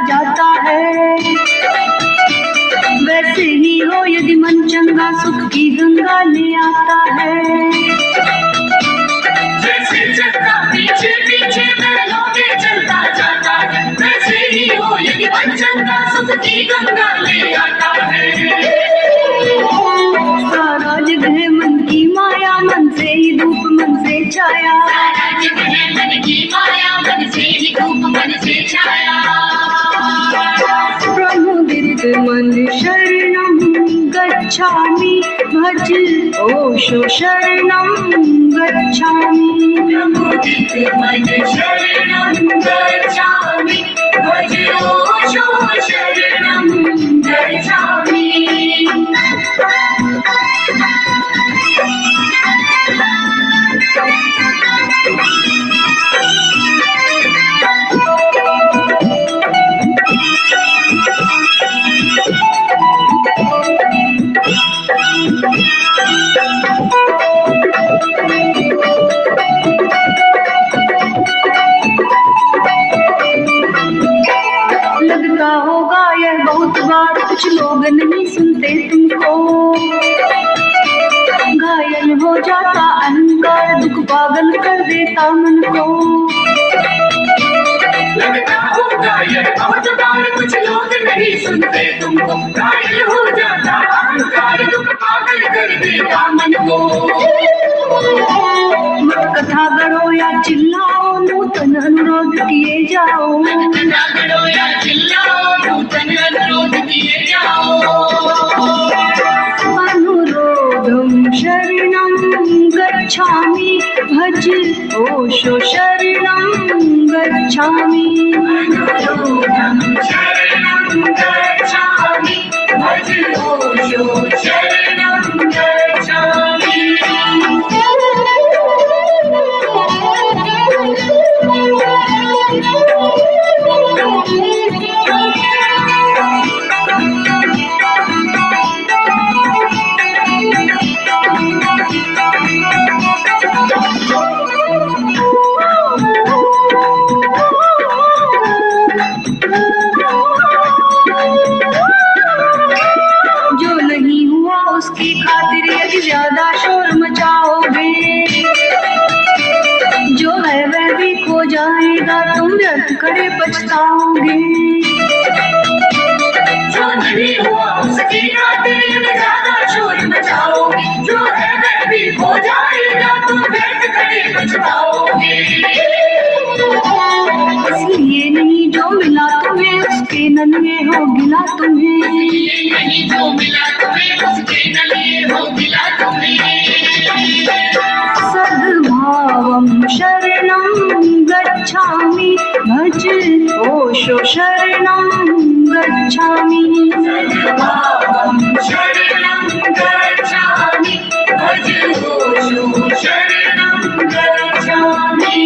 जाता है। वैसे ही हो यदि मन चंगा सुख की गंगा ले आता है। जैसे चलता पीछे पीछे बैलों के चलता जाता है, वैसे ही हो यदि मन चंगा सुख की गंगा ले आता है। सारा जग है मन की माया, मन से ही धूप मन से छाया। सारा जग है मन की माया, मन से ही धूप मन से छाया। प्रमुदित मन शरणं गच्छामि, भज ओशो शरणं गच्छामि। प्रमुदित मन शरणं गच्छामि, भज ओशो शरणं गच्छामि। लगता होगा यह बहुत बार, कुछ लोग नहीं सुनते तुमको। घायल हो जाता अहंकार, दुख पागल कर देता मन को। लगता होगा यह बहुत बार, कुछ लोग नहीं सुनते तुमको। घायल हो जाता अहंकार, दुख पागल कर देता मन को। मत कथा गढ़ो या चिल्लाओ, नूतन अनुरोध किए जाओ। कथा गढ़ो या चिल्लाओ, नूतन अनुरोध किए जाओ। अनुरोधं शरणं गच्छामि, भज ओशो शरणं गच्छामि। अनुरोधं शरणं गच्छामि, भज ओशो शरणं गच्छामि। जो नहीं हुआ उसकी खातिर यदि ज्यादा शोर मचाओगे, जो है वह भी खो जाएगा, तुम व्यर्थ करे पछताओगे। जो नहीं हुआ उसकी खातिर यदि ज्यादा शोर मचाओगे, जो है वह भी खो जाएगा, तुम व्यर्थ करे पछताओगे। इसलिए नहीं जो मिला तुम्हें उसके नन्हे हो गिला तुम्हें। नहीं जो मिला तुम्हें उसके नलिए हो गिला तुम्हें। सद्भावं शरणं गच्छामि, भज ओशो शरणं गच्छामि। सद्भावं शरणं गच्छामि, भज ओशो शरणं गच्छामि।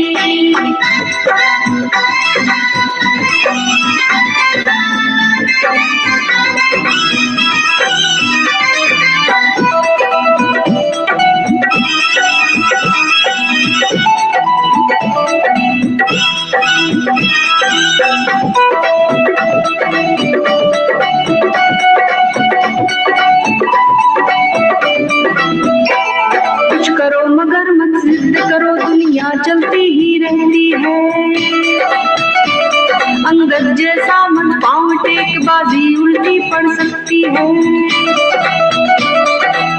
कुछ करो मगर मत जिद करो, दुनिया चलती ही रहती है। अंगद जैसा मत पाँव टेक, बाजी उल्टी पड़ सकती है।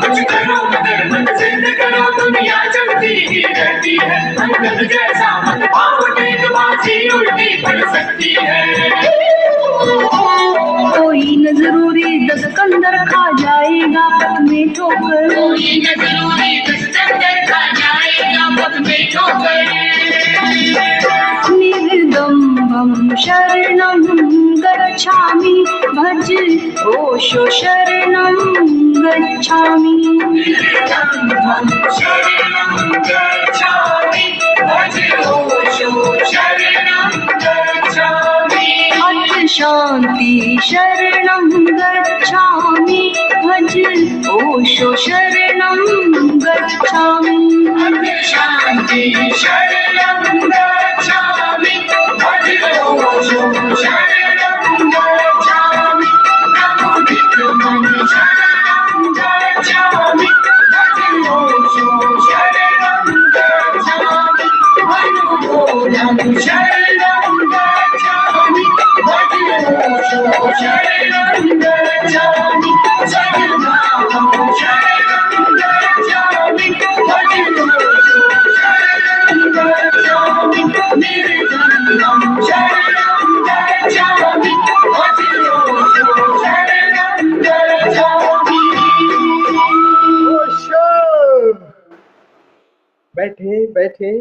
कुछ करो मगर मत जिद करो, दुनिया चलती ही रहती है। अंगद जैसा मत पाँव टेक, बाजी उल्टी पड़ सकती है। कोई न जरूरी दस्तंदर खा जाएगा पथ में ठोकर। कोई न जरूरी दस्तंदर खा जाएगा पथ में ठोकर। निर्दम्भं शरणं गच्छामि, भज ओशो शरणं गच्छामि। निर्दम्भं शरणं गच्छामि, भज ओशो शरणं गच्छामि। अथ शान्ति शरणं गच्छामि, भज ओशो शरणं गच्छामि। शांति शरणं गच्छामि, भज ओशो शरणं गच्छामि प्रमुदितमन शरणं गच्छामि भजनोषु शरणं गच्छामि अनुमोदं शरणं गच्छामि भजनोषु शरणं गच्छामि सद्भावं शरणं गच्छामि भजनोषु शरणं गच्छामि निर्गुणं शरणं गच्छामि भजनोषु शरणं गच्छामि। ओशो। बैठे बैठे।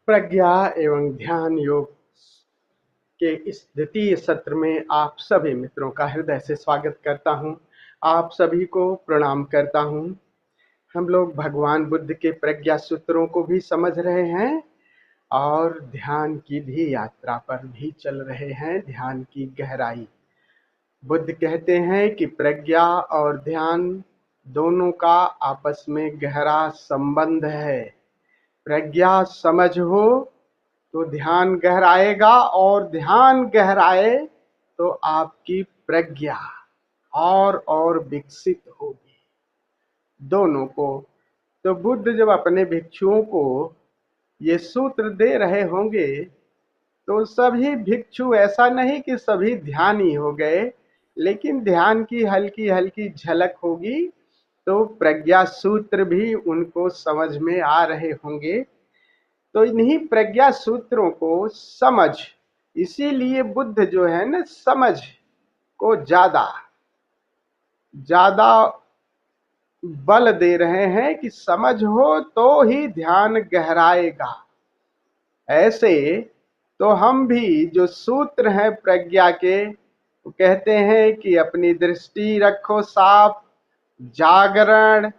प्रज्ञा एवं ध्यान योग के इस द्वितीय सत्र में आप सभी मित्रों का हृदय से स्वागत करता हूं। आप सभी को प्रणाम करता हूं। हम लोग भगवान बुद्ध के प्रज्ञा सूत्रों को भी समझ रहे हैं और ध्यान की भी यात्रा पर भी चल रहे हैं। ध्यान की गहराई, बुद्ध कहते हैं कि प्रज्ञा और ध्यान दोनों का आपस में गहरा संबंध है। प्रज्ञा समझ हो तो ध्यान गहराएगा और ध्यान गहराए तो आपकी प्रज्ञा और विकसित होगी। दोनों को तो बुद्ध जब अपने भिक्षुओं को ये सूत्र दे रहे होंगे तो सभी भिक्षु, ऐसा नहीं कि सभी ध्यानी हो गए, लेकिन ध्यान की हल्की हल्की झलक होगी तो प्रज्ञा सूत्र भी उनको समझ में आ रहे होंगे। तो इन्हीं प्रज्ञा सूत्रों को समझ, इसीलिए बुद्ध जो है ना, समझ को ज्यादा बल दे रहे हैं कि समझ हो तो ही ध्यान गहराएगा। ऐसे तो हम भी जो सूत्र हैं प्रज्ञा के, वो कहते हैं कि अपनी दृष्टि रखो साफ, जागरण,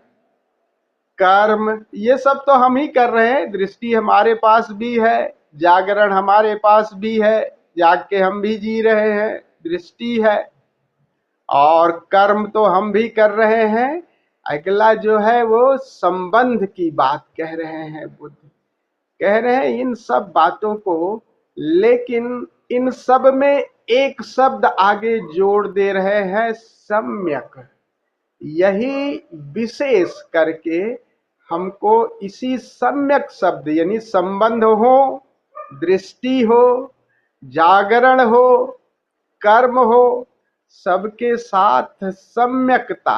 कर्म, ये सब तो हम ही कर रहे हैं। दृष्टि हमारे पास भी है, जागरण हमारे पास भी है, जाग के हम भी जी रहे हैं, दृष्टि है, और कर्म तो हम भी कर रहे हैं। अगला जो है वो संबंध की बात कह रहे हैं बुद्ध, कह रहे हैं इन सब बातों को, लेकिन इन सब में एक शब्द आगे जोड़ दे रहे हैं, सम्यक। यही विशेष करके हमको इसी सम्यक शब्द, यानी संबंध हो, दृष्टि हो, जागरण हो, कर्म हो, सबके साथ सम्यकता।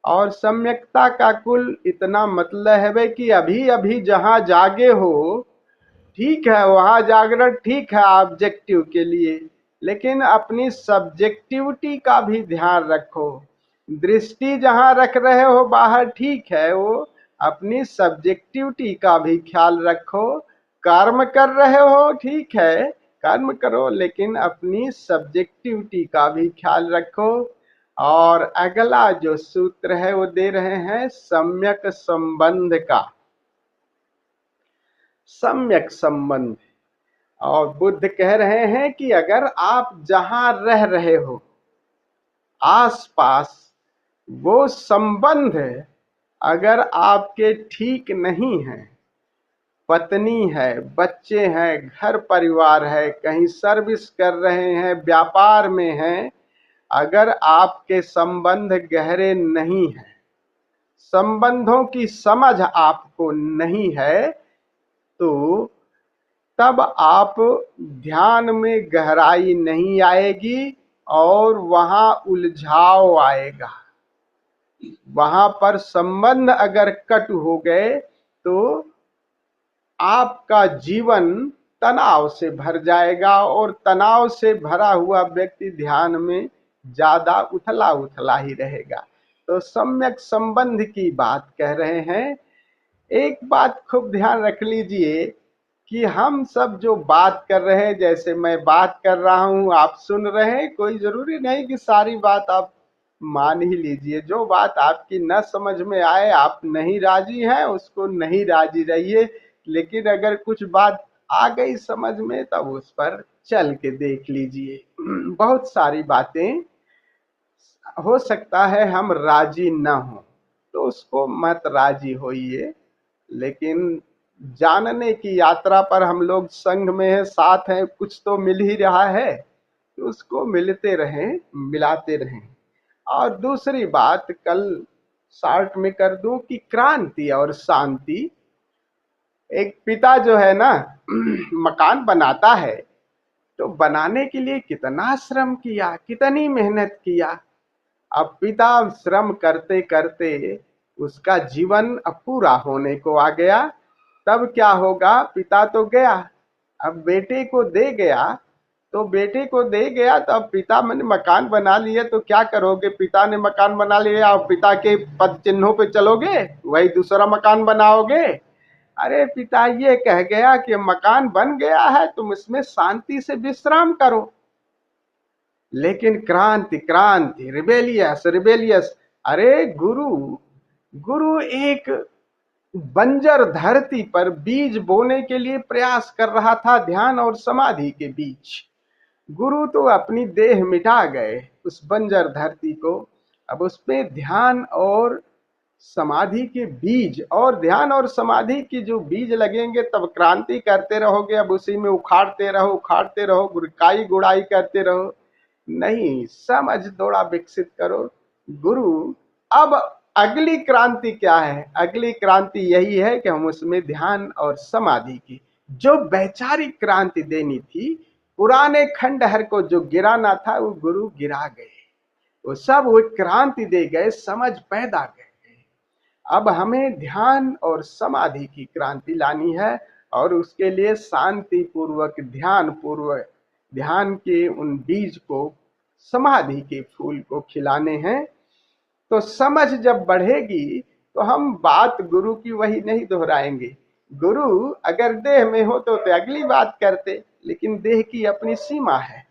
और सम्यकता का कुल इतना मतलब है कि अभी अभी जहां जागे हो ठीक है, वहां जागरण ठीक है ऑब्जेक्टिव के लिए, लेकिन अपनी सब्जेक्टिविटी का भी ध्यान रखो। दृष्टि जहां रख रहे हो बाहर ठीक है, वो अपनी सब्जेक्टिविटी का भी ख्याल रखो। कर्म कर रहे हो ठीक है, कर्म करो, लेकिन अपनी सब्जेक्टिविटी का भी ख्याल रखो। और अगला जो सूत्र है वो दे रहे हैं सम्यक संबंध का, सम्यक संबंध। और बुद्ध कह रहे हैं कि अगर आप जहां रह रहे हो आसपास वो संबंध अगर आपके ठीक नहीं है, पत्नी है, बच्चे हैं, घर परिवार है, कहीं सर्विस कर रहे हैं, व्यापार में हैं, अगर आपके संबंध गहरे नहीं हैं, संबंधों की समझ आपको नहीं है, तो तब आप ध्यान में गहराई नहीं आएगी और वहां उलझाव आएगा। वहां पर संबंध अगर कट हो गए तो आपका जीवन तनाव से भर जाएगा और तनाव से भरा हुआ व्यक्ति ध्यान में ज्यादा उथला उथला ही रहेगा। तो सम्यक संबंध की बात कह रहे हैं। एक बात खूब ध्यान रख लीजिए कि हम सब जो बात कर रहे हैं, जैसे मैं बात कर रहा हूं, आप सुन रहे हैं, कोई जरूरी नहीं कि सारी बात आप मान ही लीजिए। जो बात आपकी न समझ में आए, आप नहीं राजी हैं, उसको नहीं राजी रहिए, लेकिन अगर कुछ बात आ गई समझ में तब उस पर चल के देख लीजिए। बहुत सारी बातें हो सकता है हम राजी न हो, तो उसको मत राजी होइए, लेकिन जानने की यात्रा पर हम लोग संग में है, साथ हैं, कुछ तो मिल ही रहा है, तो उसको मिलते रहें, मिलाते रहें। और दूसरी बात कल शॉर्ट में कर दूं कि क्रांति और शांति। एक पिता जो है ना मकान बनाता है, तो बनाने के लिए कितना श्रम किया, कितनी मेहनत किया। अब पिता श्रम करते करते उसका जीवन अब पूरा होने को आ गया, तब क्या होगा, पिता तो गया, अब बेटे को दे गया, तो बेटे को दे गया तो अब पिता मैंने मकान बना लिया, तो क्या करोगे, पिता ने मकान बना लिया और पिता के पद चिन्हों पे चलोगे, वही दूसरा मकान बनाओगे। अरे पिता ये कह गया कि मकान बन गया है, तुम इसमें शांति से विश्राम करो। लेकिन क्रांति क्रांति, रिबेलियस रिबेलियस। अरे गुरु एक बंजर धरती पर बीज बोने के लिए प्रयास कर रहा था, ध्यान और समाधि के बीच। गुरु तो अपनी देह मिटा गए उस बंजर धरती को, अब उस पे ध्यान और समाधि के बीज, और ध्यान और समाधि की जो बीज लगेंगे तब क्रांति करते रहोगे, अब उसी में उखाड़ते रहो, गुरकाई गुड़ाई करते रहो। नहीं, समझ थोड़ा विकसित करो। गुरु अब अगली क्रांति क्या है, अगली क्रांति यही है कि हम उसमें ध्यान और समाधि की जो वैचारिक क्रांति देनी थी, पुराने खंडहर को जो गिराना था वो गुरु गिरा गए, वो सब वो क्रांति दे गए, समझ पैदा कर गए। अब हमें ध्यान और समाधि की क्रांति लानी है, और उसके लिए शांति पूर्वक ध्यान के उन बीज को, समाधि के फूल को खिलाने हैं। तो समझ जब बढ़ेगी तो हम बात गुरु की वही नहीं दोहराएंगे। गुरु अगर देह में हो तो अगली बात करते, लेकिन देह की अपनी सीमा है,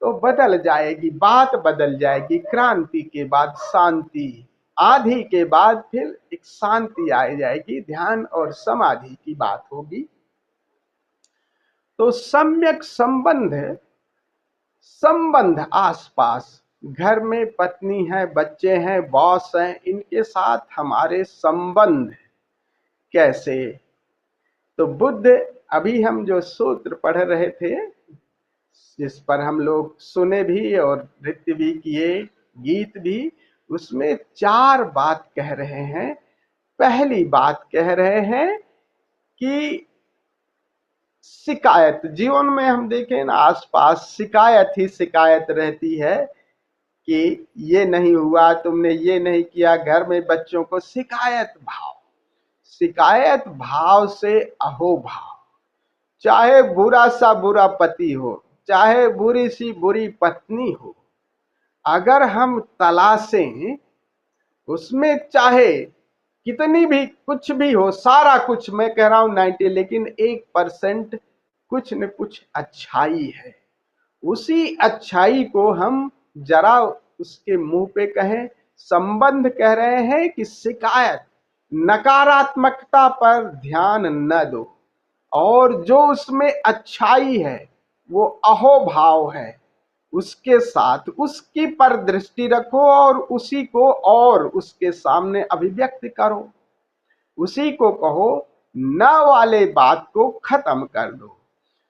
तो बदल जाएगी, बात बदल जाएगी। क्रांति के बाद शांति, आधी के बाद फिर एक शांति आ जाएगी, ध्यान और समाधि की बात होगी। तो सम्यक संबंध आसपास, घर में पत्नी है, बच्चे हैं, बॉस हैं, इनके साथ हमारे संबंध कैसे। तो बुद्ध, अभी हम जो सूत्र पढ़ रहे थे, जिस पर हम लोग सुने भी और नृत्य भी किए, गीत भी, उसमें 4 बात कह रहे हैं। पहली बात कह रहे हैं कि शिकायत, जीवन में हम देखें ना, आसपास शिकायत ही शिकायत रहती है कि ये नहीं हुआ, तुमने ये नहीं किया, घर में बच्चों को शिकायत भाव से अहोभाव, चाहे बुरा सा बुरा पति हो, चाहे बुरी सी बुरी पत्नी हो, अगर हम तलाशें उसमें चाहे कितनी भी कुछ भी हो, सारा कुछ, मैं कह रहा हूं 90, लेकिन 1% कुछ न कुछ अच्छाई है। उसी अच्छाई को हम जरा उसके मुंह पे कहें। संबंध कह रहे हैं कि शिकायत, नकारात्मकता पर ध्यान न दो, और जो उसमें अच्छाई है वो अहोभाव है, उसके साथ उसकी पर दृष्टि रखो और उसी को और उसके सामने अभिव्यक्त करो। उसी को कहो, न वाले बात को खत्म कर दो,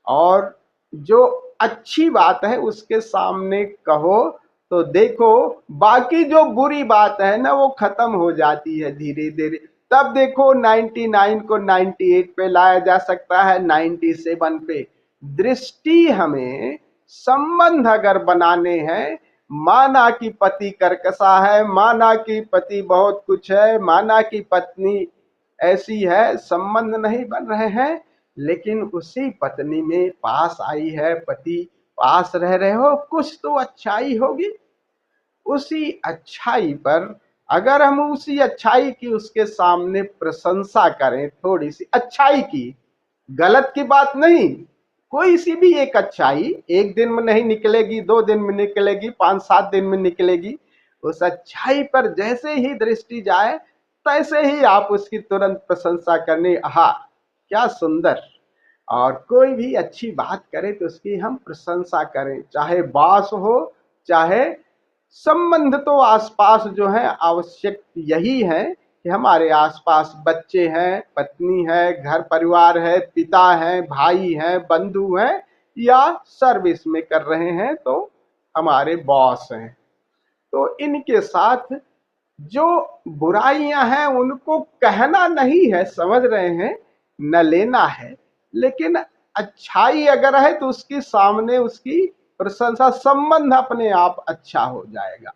और जो अच्छी बात है उसके सामने कहो, तो देखो बाकी जो बुरी बात है ना वो खत्म हो जाती है धीरे धीरे। तब देखो 99 को 98 पे लाया जा सकता है, 97 पे। दृष्टि हमें संबंध अगर बनाने हैं, माना कि पति कर्कशा है, माना कि पति बहुत कुछ है, माना कि पत्नी ऐसी है, संबंध नहीं बन रहे हैं, लेकिन उसी पत्नी में पास आई है, पति पास रह रहे हो, कुछ तो अच्छाई होगी। उसी अच्छाई पर अगर हम उसी अच्छाई की उसके सामने प्रशंसा करें, थोड़ी सी अच्छाई की, गलत की बात नहीं, कोई सी भी एक अच्छाई, एक दिन में नहीं निकलेगी, 2 दिन में निकलेगी, 5-7 दिन में निकलेगी, उस अच्छाई पर जैसे ही दृष्टि जाए तैसे ही आप उसकी तुरंत प्रशंसा करने, आहा क्या सुंदर। और कोई भी अच्छी बात करे तो उसकी हम प्रशंसा करें, चाहे बास हो चाहे संबंध। तो आसपास जो है आवश्यक यही है कि हमारे आसपास बच्चे हैं, पत्नी है, घर परिवार है, पिता है, भाई है, बंधु हैं, या सर्विस में कर रहे हैं तो हमारे बॉस हैं। तो इनके साथ जो बुराइयां हैं उनको कहना नहीं है, समझ रहे हैं, न लेना है, लेकिन अच्छाई अगर है तो उसके सामने उसकी प्रशंसा, संबंध अपने आप अच्छा हो जाएगा।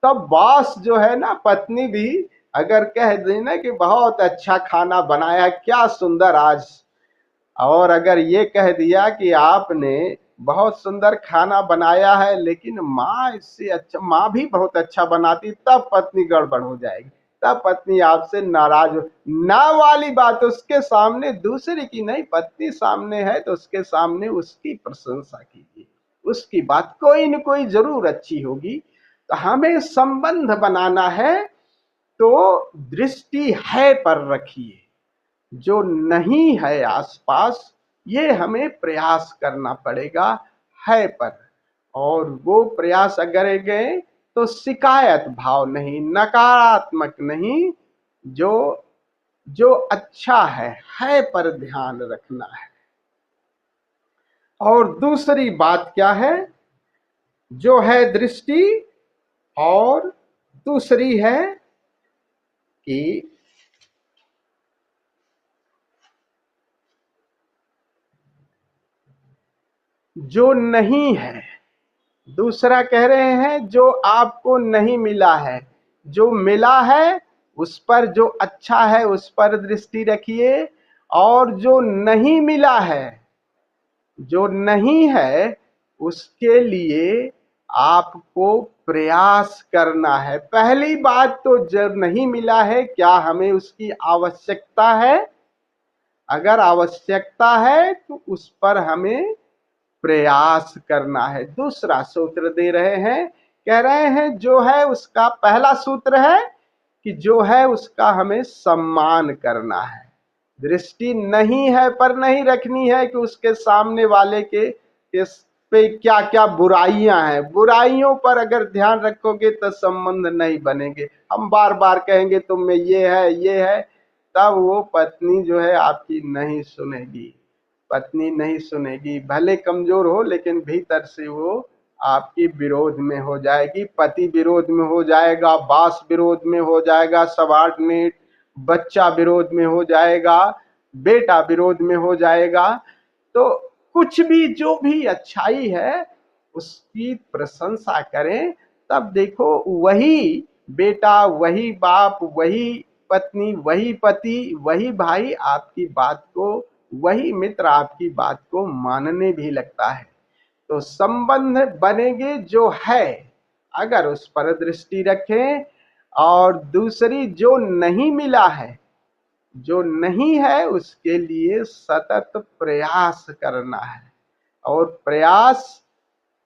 तब बॉस जो है ना, पत्नी भी अगर कह देना कि बहुत अच्छा खाना बनाया, क्या सुंदर आज, और अगर ये कह दिया कि आपने बहुत सुंदर खाना बनाया है लेकिन माँ इससे अच्छा, माँ भी बहुत अच्छा बनाती, तब पत्नी गड़बड़ हो जाएगी, तब पत्नी आपसे नाराज हो। ना वाली बात उसके सामने, दूसरे की नहीं, पत्नी सामने है तो उसके सामने उसकी प्रशंसा कीजिए, उसकी बात कोई न कोई जरूर अच्छी होगी। तो हमें संबंध बनाना है तो दृष्टि है पर रखिए, जो नहीं है आसपास ये हमें प्रयास करना पड़ेगा है पर। और वो प्रयास अगर गए तो शिकायत भाव नहीं, नकारात्मक नहीं, जो जो अच्छा है पर ध्यान रखना है। और दूसरी बात क्या है, जो है दृष्टि, और दूसरी है कि जो नहीं है। दूसरा कह रहे हैं जो आपको नहीं मिला है, जो मिला है उस पर, जो अच्छा है उस पर दृष्टि रखिए। और जो नहीं मिला है, जो नहीं है उसके लिए आपको प्रयास करना है। पहली बात तो जब नहीं मिला है, क्या हमें उसकी आवश्यकता है? अगर आवश्यकता है तो उस पर हमें प्रयास करना है। दूसरा सूत्र दे रहे हैं, कह रहे हैं जो है उसका, पहला सूत्र है कि जो है उसका हमें सम्मान करना है। दृष्टि नहीं है पर नहीं रखनी है कि उसके सामने वाले के इस पे क्या क्या बुराइयां हैं, बुराइयों पर अगर ध्यान रखोगे तो संबंध नहीं बनेंगे। हम बार बार कहेंगे तुम में ये है ये है, तब वो पत्नी जो है आपकी नहीं सुनेगी, पत्नी नहीं सुनेगी। भले कमजोर हो लेकिन भीतर से वो आपकी विरोध में हो जाएगी, पति विरोध में हो जाएगा, बॉस विरोध में हो जाएगा, सबॉर्डिनेट बच्चा विरोध में हो जाएगा, बेटा विरोध में हो जाएगा। तो कुछ भी, जो भी अच्छाई है उसकी प्रशंसा करें, तब देखो वही बेटा, वही बाप, वही पत्नी, वही पति, वही भाई आपकी बात को, वही मित्र आपकी बात को मानने भी लगता है। तो संबंध बनेंगे जो है अगर उस पर दृष्टि रखें। और दूसरी, जो नहीं मिला है, जो नहीं है उसके लिए सतत प्रयास करना है। और प्रयास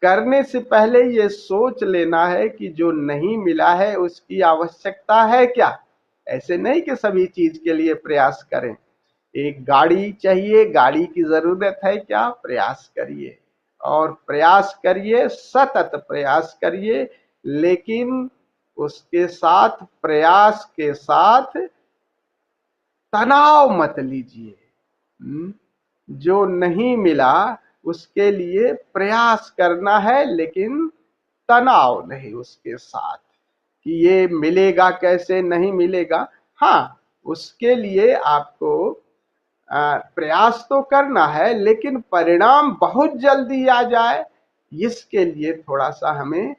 करने से पहले ये सोच लेना है कि जो नहीं मिला है उसकी आवश्यकता है क्या। ऐसे नहीं कि सभी चीज के लिए प्रयास करें। एक गाड़ी चाहिए, गाड़ी की जरूरत है क्या, प्रयास करिए, और प्रयास करिए, सतत प्रयास करिए, लेकिन उसके साथ, प्रयास के साथ तनाव मत लीजिए। जो नहीं मिला उसके लिए प्रयास करना है लेकिन तनाव नहीं उसके साथ कि ये मिलेगा कैसे, नहीं मिलेगा। हाँ, उसके लिए आपको प्रयास तो करना है, लेकिन परिणाम बहुत जल्दी आ जाए इसके लिए थोड़ा सा हमें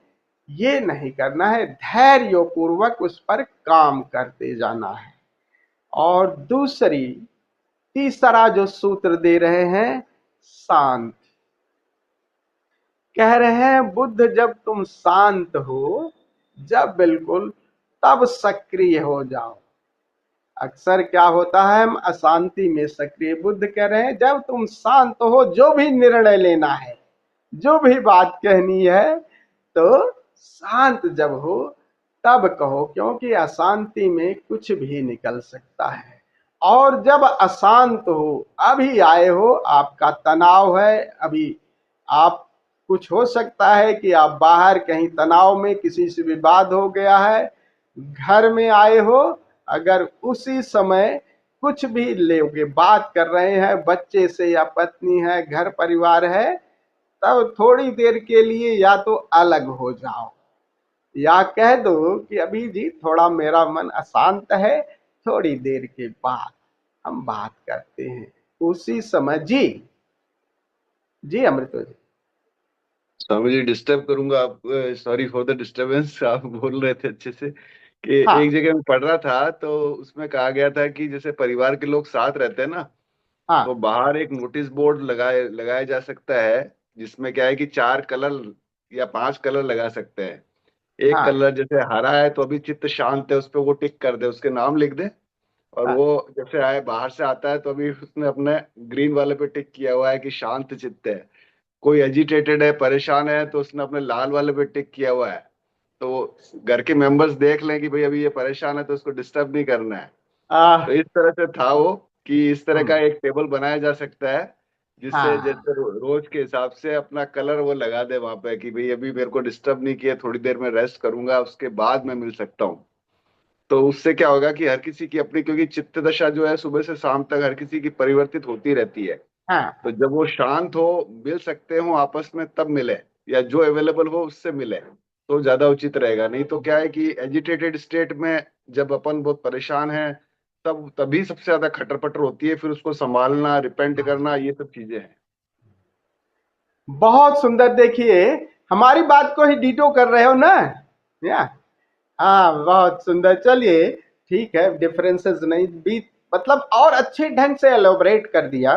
ये नहीं करना है, धैर्यपूर्वक उस पर काम करते जाना है। और दूसरी, तीसरा जो सूत्र दे रहे हैं, शांत। कह रहे हैं बुद्ध जब तुम शांत हो, जब बिल्कुल, तब सक्रिय हो जाओ। अक्सर क्या होता है, हम अशांति में सक्रिय। बुद्ध कह रहे हैं जब तुम शांत हो, जो भी निर्णय लेना है, जो भी बात कहनी है, तो शांत जब हो तब कहो, क्योंकि अशांति में कुछ भी निकल सकता है। और जब अशांत हो, अभी आए हो, आपका तनाव है, अभी आप कुछ हो सकता है कि आप बाहर कहीं तनाव में किसी से विवाद हो गया है, घर में आए हो, अगर उसी समय कुछ भी लोगे, बात कर रहे हैं बच्चे से या पत्नी है, घर परिवार है, तब थोड़ी देर के लिए या तो अलग हो जाओ या कह दो कि अभी जी थोड़ा मेरा मन अशांत है, थोड़ी देर के बाद हम बात करते हैं। उसी समय जी, जी अमृत जी। स्वामी जी डिस्टर्ब करूंगा आप, सॉरी फॉर द डिस्टरबेंस। आप बोल रहे थे अच्छे से कि हाँ एक जगह में पढ़ रहा था तो उसमें कहा गया था कि जैसे परिवार के लोग साथ रहते हैं ना, तो हाँ बाहर एक नोटिस बोर्ड लगाया जा सकता है, जिसमें क्या है कि 4 कलर या 5 कलर लगा सकते हैं। एक हाँ कलर जैसे हरा है तो अभी चित्त शांत है, उस पर वो टिक कर दे, उसके नाम लिख दे। और हाँ वो जैसे आए बाहर से आता है तो अभी उसने अपने ग्रीन वाले पे टिक किया हुआ है कि शांत चित्त है। कोई एजिटेटेड है, परेशान है, तो उसने अपने लाल वाले पे टिक किया हुआ है। तो घर के मेंबर्स देख लें कि भाई अभी ये परेशान है तो उसको डिस्टर्ब नहीं करना है। तो आ, इस तरह से था वो, कि इस तरह हम्म, का एक टेबल बनाया जा सकता है, जिससे हाँ जैसे रोज के हिसाब से अपना कलर वो लगा दे वहां पे कि भाई अभी मेरे को डिस्टर्ब नहीं किया, थोड़ी देर में रेस्ट करूंगा, उसके बाद मैं मिल सकता हूँ। तो उससे क्या होगा कि हर किसी की अपनी, क्योंकि चित्त दशा जो है सुबह से शाम तक हर किसी की परिवर्तित होती रहती है। तो हाँ जब वो शांत हो, मिल सकते हो आपस में, तब मिले, या जो अवेलेबल हो उससे मिले, तो ज्यादा उचित रहेगा। नहीं तो क्या है कि एजिटेटेड स्टेट में जब अपन बहुत परेशान हैं, तब तभी सबसे ज्यादा खटर पटर होती है, फिर उसको संभालना, रिपेंट करना, ये सब चीजें हैं। बहुत सुंदर। देखिए, हमारी बात को ही डिटो कर रहे हो ना, या हाँ, बहुत सुंदर। चलिए ठीक है, डिफरेंसेस नहीं भी, मतलब और अच्छे ढंग से एलोबरेट कर दिया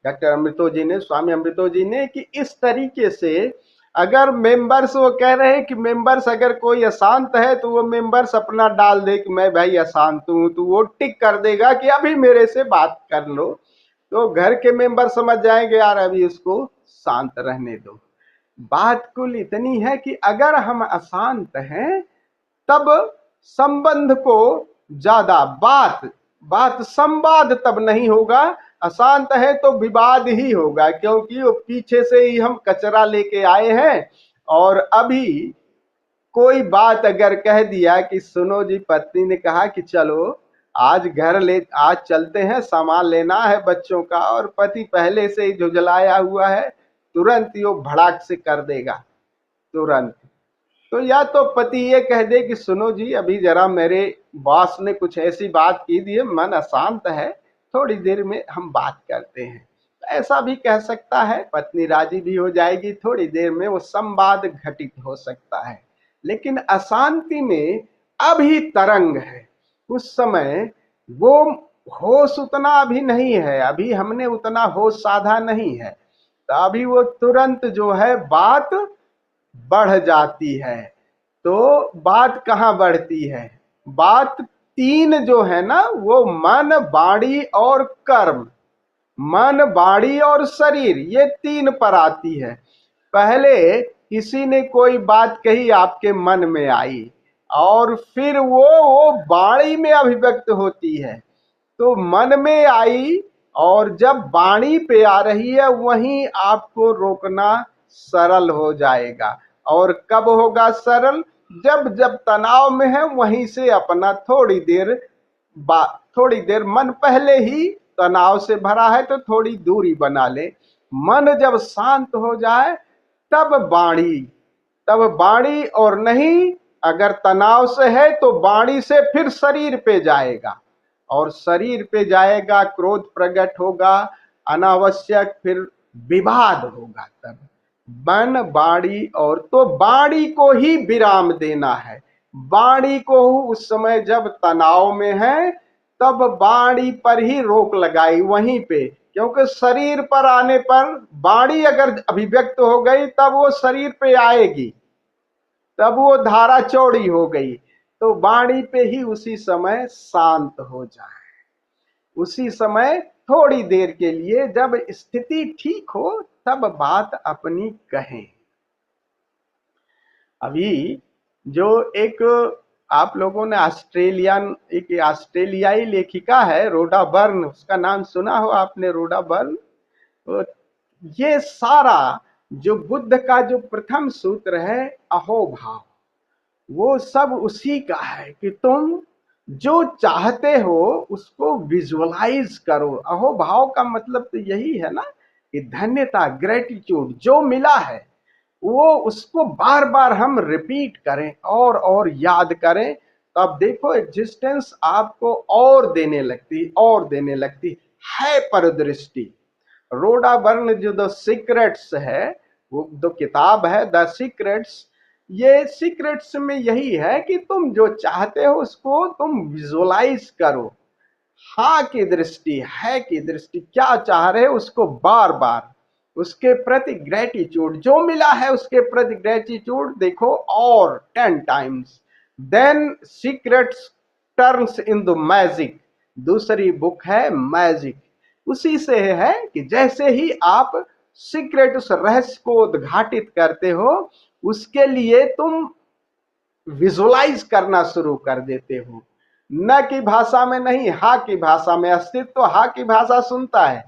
डॉक्टर अमृतो जी ने, स्वामी अमृतो जी ने, कि इस तरीके से अगर मेंबर्स, वो कह रहे हैं कि मेंबर्स अगर कोई अशांत है तो वो मेंबर्स अपना डाल दे कि मैं भाई अशांत हूं, तो वो टिक कर देगा कि अभी मेरे से बात कर लो, तो घर के मेंबर समझ जाएंगे यार अभी उसको शांत रहने दो। बात कुल इतनी है कि अगर हम अशांत हैं, तब संबंध को ज्यादा बात बात संवाद तब नहीं होगा। अशांत है तो विवाद ही होगा, क्योंकि वो पीछे से ही हम कचरा लेके आए हैं, और अभी कोई बात अगर कह दिया कि सुनो जी, पत्नी ने कहा कि चलो आज चलते हैं, सामान लेना है बच्चों का, और पति पहले से ही झुझलाया हुआ है, तुरंत ही वो भड़ाक से कर देगा, तुरंत। तो या तो पति ये कह दे कि सुनो जी, अभी जरा मेरे बॉस ने कुछ ऐसी बात की दी है, मन अशांत है, थोड़ी देर में हम बात करते हैं, ऐसा भी कह सकता है, पत्नी राजी भी हो जाएगी, थोड़ी देर में वो संवाद घटित हो सकता है। लेकिन अशांति में अभी तरंग है, उस समय वो होश उतना अभी नहीं है, अभी हमने उतना होश साधा नहीं है, तो अभी वो तुरंत जो है बात बढ़ जाती है। तो बात कहाँ बढ़ती है? बात तीन जो है ना, वो मन, वाणी और कर्म, मन, वाणी और शरीर, ये तीन पर आती है। पहले किसी ने कोई बात कही, आपके मन में आई, और फिर वो वाणी में अभिव्यक्त होती है, तो मन में आई, और जब वाणी पे आ रही है वहीं आपको रोकना सरल हो जाएगा। और कब होगा सरल? जब जब तनाव में है वहीं से अपना थोड़ी देर मन पहले ही तनाव से भरा है तो थोड़ी दूरी बना ले। मन जब शांत हो जाए तब वाणी, और नहीं, अगर तनाव से है तो वाणी से फिर शरीर पे जाएगा, और शरीर पे जाएगा, क्रोध प्रकट होगा, अनावश्यक फिर विवाद होगा। तब मन, वाणी, और तो वाणी को ही विराम देना है, वाणी को उस समय जब तनाव में है तब वाणी पर ही रोक लगाई वहीं पे, क्योंकि शरीर पर आने पर वाणी अगर अभिव्यक्त हो गई तब वो शरीर पे आएगी, तब वो धारा चौड़ी हो गई, तो वाणी पे ही उसी समय शांत हो जाए, उसी समय थोड़ी देर के लिए जब स्थिति ठीक हो तब बात अपनी कहें। अभी जो एक आप लोगों ने एक ऑस्ट्रेलियाई लेखिका है रोडा बर्न, उसका नाम सुना हो आपने, रोडा बर्न। तो ये सारा जो बुद्ध का जो प्रथम सूत्र है अहोभाव, वो सब उसी का है कि तुम जो चाहते हो उसको विजुअलाइज करो। अहोभाव का मतलब तो यही है ना कि धन्यता, ग्रेटिट्यूड, जो मिला है वो उसको बार बार हम रिपीट करें और याद करें, तो अब देखो एग्जिस्टेंस आपको और देने लगती है परदृष्टि। रोडा बर्न जो द सीक्रेट्स है, वो जो किताब है द सीक्रेट्स, ये सीक्रेट्स में यही है कि तुम जो चाहते हो उसको तुम विजुअलाइज करो। हाँ की दृष्टि, है की दृष्टि, क्या चाह रहे हो उसको बार बार, उसके प्रति ग्रेटिट्यूड, जो मिला है उसके प्रति ग्रेटिट्यूड देखो और 10 times. Then secrets turns in the magic, दूसरी बुक है मैजिक। उसी से है कि जैसे ही आप सीक्रेट, उस रहस्य को उद्घाटित करते हो, उसके लिए तुम विजुअलाइज करना शुरू कर देते हो। न की भाषा में नहीं, हा की भाषा में। अस्तित्व तो हा की भाषा सुनता है,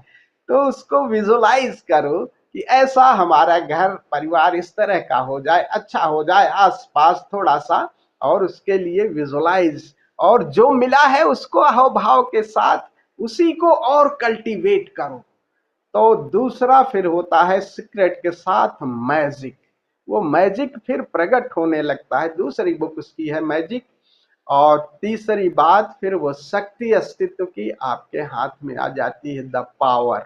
तो उसको विजुअलाइज करो कि ऐसा हमारा घर परिवार इस तरह का हो जाए, अच्छा हो जाए आसपास थोड़ा सा, और उसके लिए विजुअलाइज, और जो मिला है उसको अहोभाव के साथ उसी को और कल्टीवेट करो। तो दूसरा फिर होता है सीक्रेट के साथ मैजिक, वो मैजिक फिर प्रकट होने लगता है। दूसरी बुक उसकी है मैजिक। और तीसरी बात फिर वो शक्ति अस्तित्व की आपके हाथ में आ जाती है, द पावर।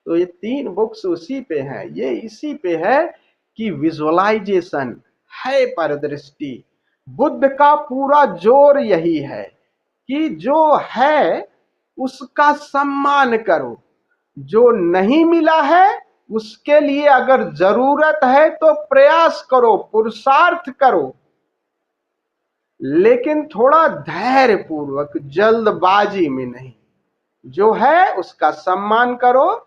तो ये 3 बुक्स उसी पे हैं, ये इसी पे है कि विजुअलाइजेशन है परदृष्टि। बुद्ध का पूरा जोर यही है कि जो है उसका सम्मान करो, जो नहीं मिला है उसके लिए अगर जरूरत है तो प्रयास करो, पुरुषार्थ करो, लेकिन थोड़ा धैर्य पूर्वक, जल्दबाजी में नहीं। जो है उसका सम्मान करो,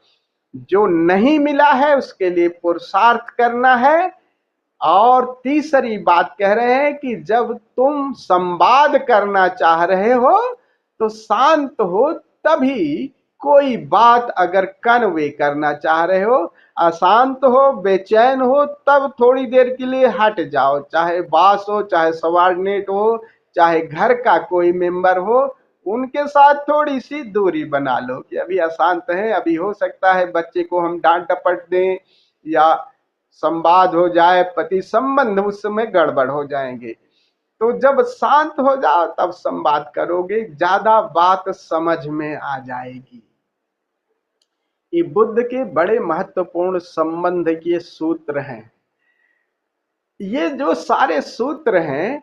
जो नहीं मिला है उसके लिए पुरुषार्थ करना है। और तीसरी बात कह रहे हैं कि जब तुम संवाद करना चाह रहे हो तो शांत हो, तभी कोई बात अगर कन्वे करना चाह रहे हो, अशांत हो, बेचैन हो, तब थोड़ी देर के लिए हट जाओ, चाहे बॉस हो, चाहे सबॉर्डिनेट हो, चाहे घर का कोई मेंबर हो, उनके साथ थोड़ी सी दूरी बना लो कि अभी अशांत है, अभी हो सकता है बच्चे को हम डांट डपट दें या संवाद हो जाए, पति संबंध उस समय गड़बड़ हो जाएंगे। तो जब शांत हो जाओ तब संवाद करोगे, ज्यादा बात समझ में आ जाएगी। ये बुद्ध के बड़े महत्वपूर्ण संबंध के सूत्र हैं। ये जो सारे सूत्र हैं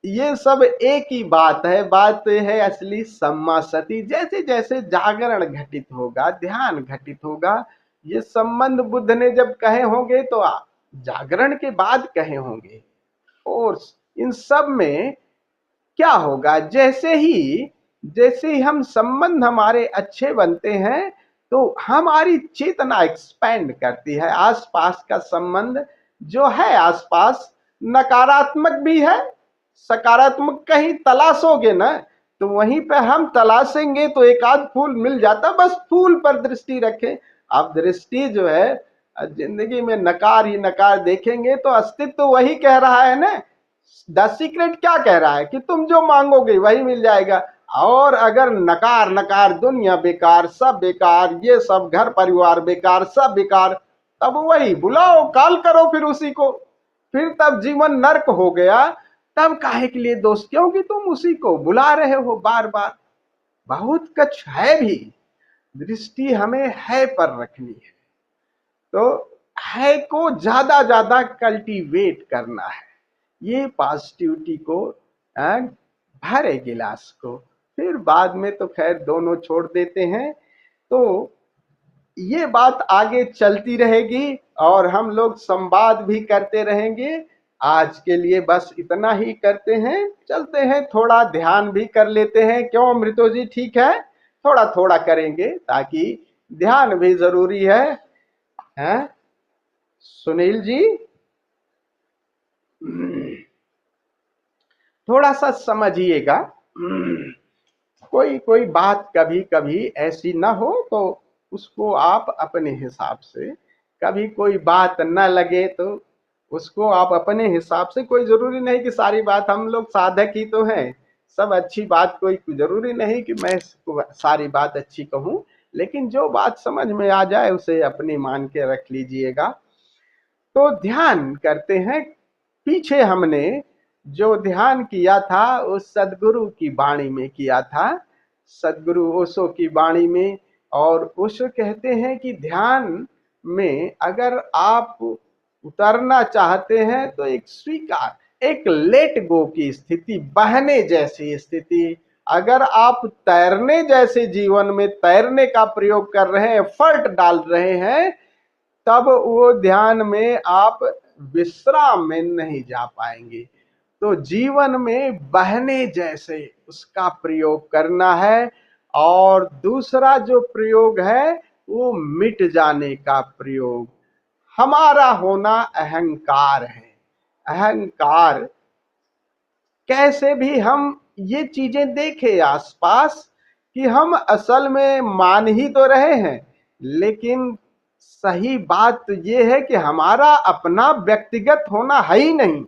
ये सब एक ही बात है। बात तो है असली सम्मा सती। जैसे जैसे जागरण घटित होगा, ध्यान घटित होगा, ये संबंध बुद्ध ने जब कहे होंगे तो जागरण के बाद कहे होंगे। और इन सब में क्या होगा, जैसे ही हम संबंध हमारे अच्छे बनते हैं तो हमारी चेतना एक्सपेंड करती है। आसपास का संबंध जो है, आसपास नकारात्मक भी है, सकारात्मक कहीं तलाशोगे ना, तो वहीं पे हम तलाशेंगे तो एक आध फूल मिल जाता। बस फूल पर दृष्टि रखें। अब दृष्टि जो है, जिंदगी में नकार ही नकार देखेंगे तो अस्तित्व वही कह रहा है ना। द सीक्रेट क्या कह रहा है कि तुम जो मांगोगे वही मिल जाएगा। और अगर नकार नकार, दुनिया बेकार, सब बेकार, ये सब घर परिवार बेकार, सब बेकार, तब वही बुलाओ, कॉल करो फिर उसी को। फिर तब जीवन नर्क हो गया। तब काहे के लिए दोस्त, क्योंकि तुम उसी को बुला रहे हो बार बार। बहुत कुछ है भी, दृष्टि हमें है पर रखनी है। तो है को ज्यादा ज्यादा कल्टीवेट करना है। ये पॉजिटिविटी को भरे गिलास को, फिर बाद में तो खैर दोनों छोड़ देते हैं। तो ये बात आगे चलती रहेगी और हम लोग संवाद भी करते रहेंगे। आज के लिए बस इतना ही करते हैं, चलते हैं, थोड़ा ध्यान भी कर लेते हैं। क्यों अमृतो जी, ठीक है? थोड़ा थोड़ा करेंगे ताकि ध्यान भी जरूरी है, हैं? सुनील जी, थोड़ा सा समझिएगा। कोई कोई बात कभी कभी ऐसी ना हो तो उसको आप अपने हिसाब से, कभी कोई बात न लगे तो उसको आप अपने हिसाब से, कोई जरूरी नहीं कि सारी बात, हम लोग साधक ही तो हैं, सब अच्छी बात, कोई जरूरी नहीं कि मैं सारी बात अच्छी कहूं, लेकिन जो बात समझ में आ जाए उसे अपनी मान के रख लीजिएगा। तो ध्यान करते हैं। पीछे हमने जो ध्यान किया था उस सदगुरु की वाणी में किया था, सदगुरु ओशो की वाणी में। और ओशो कहते हैं कि ध्यान में अगर आप उतरना चाहते हैं तो एक स्वीकार, एक लेट गो की स्थिति, बहने जैसी स्थिति। अगर आप तैरने जैसे जीवन में तैरने का प्रयोग कर रहे हैं, एफर्ट डाल रहे हैं, तब वो ध्यान में आप विश्राम में नहीं जा पाएंगे। तो जीवन में बहने जैसे उसका प्रयोग करना है। और दूसरा जो प्रयोग है वो मिट जाने का प्रयोग। हमारा होना अहंकार है। अहंकार कैसे भी हम ये चीजें देखें आसपास कि हम असल में मान ही तो रहे हैं, लेकिन सही बात तो ये है कि हमारा अपना व्यक्तिगत होना है ही नहीं।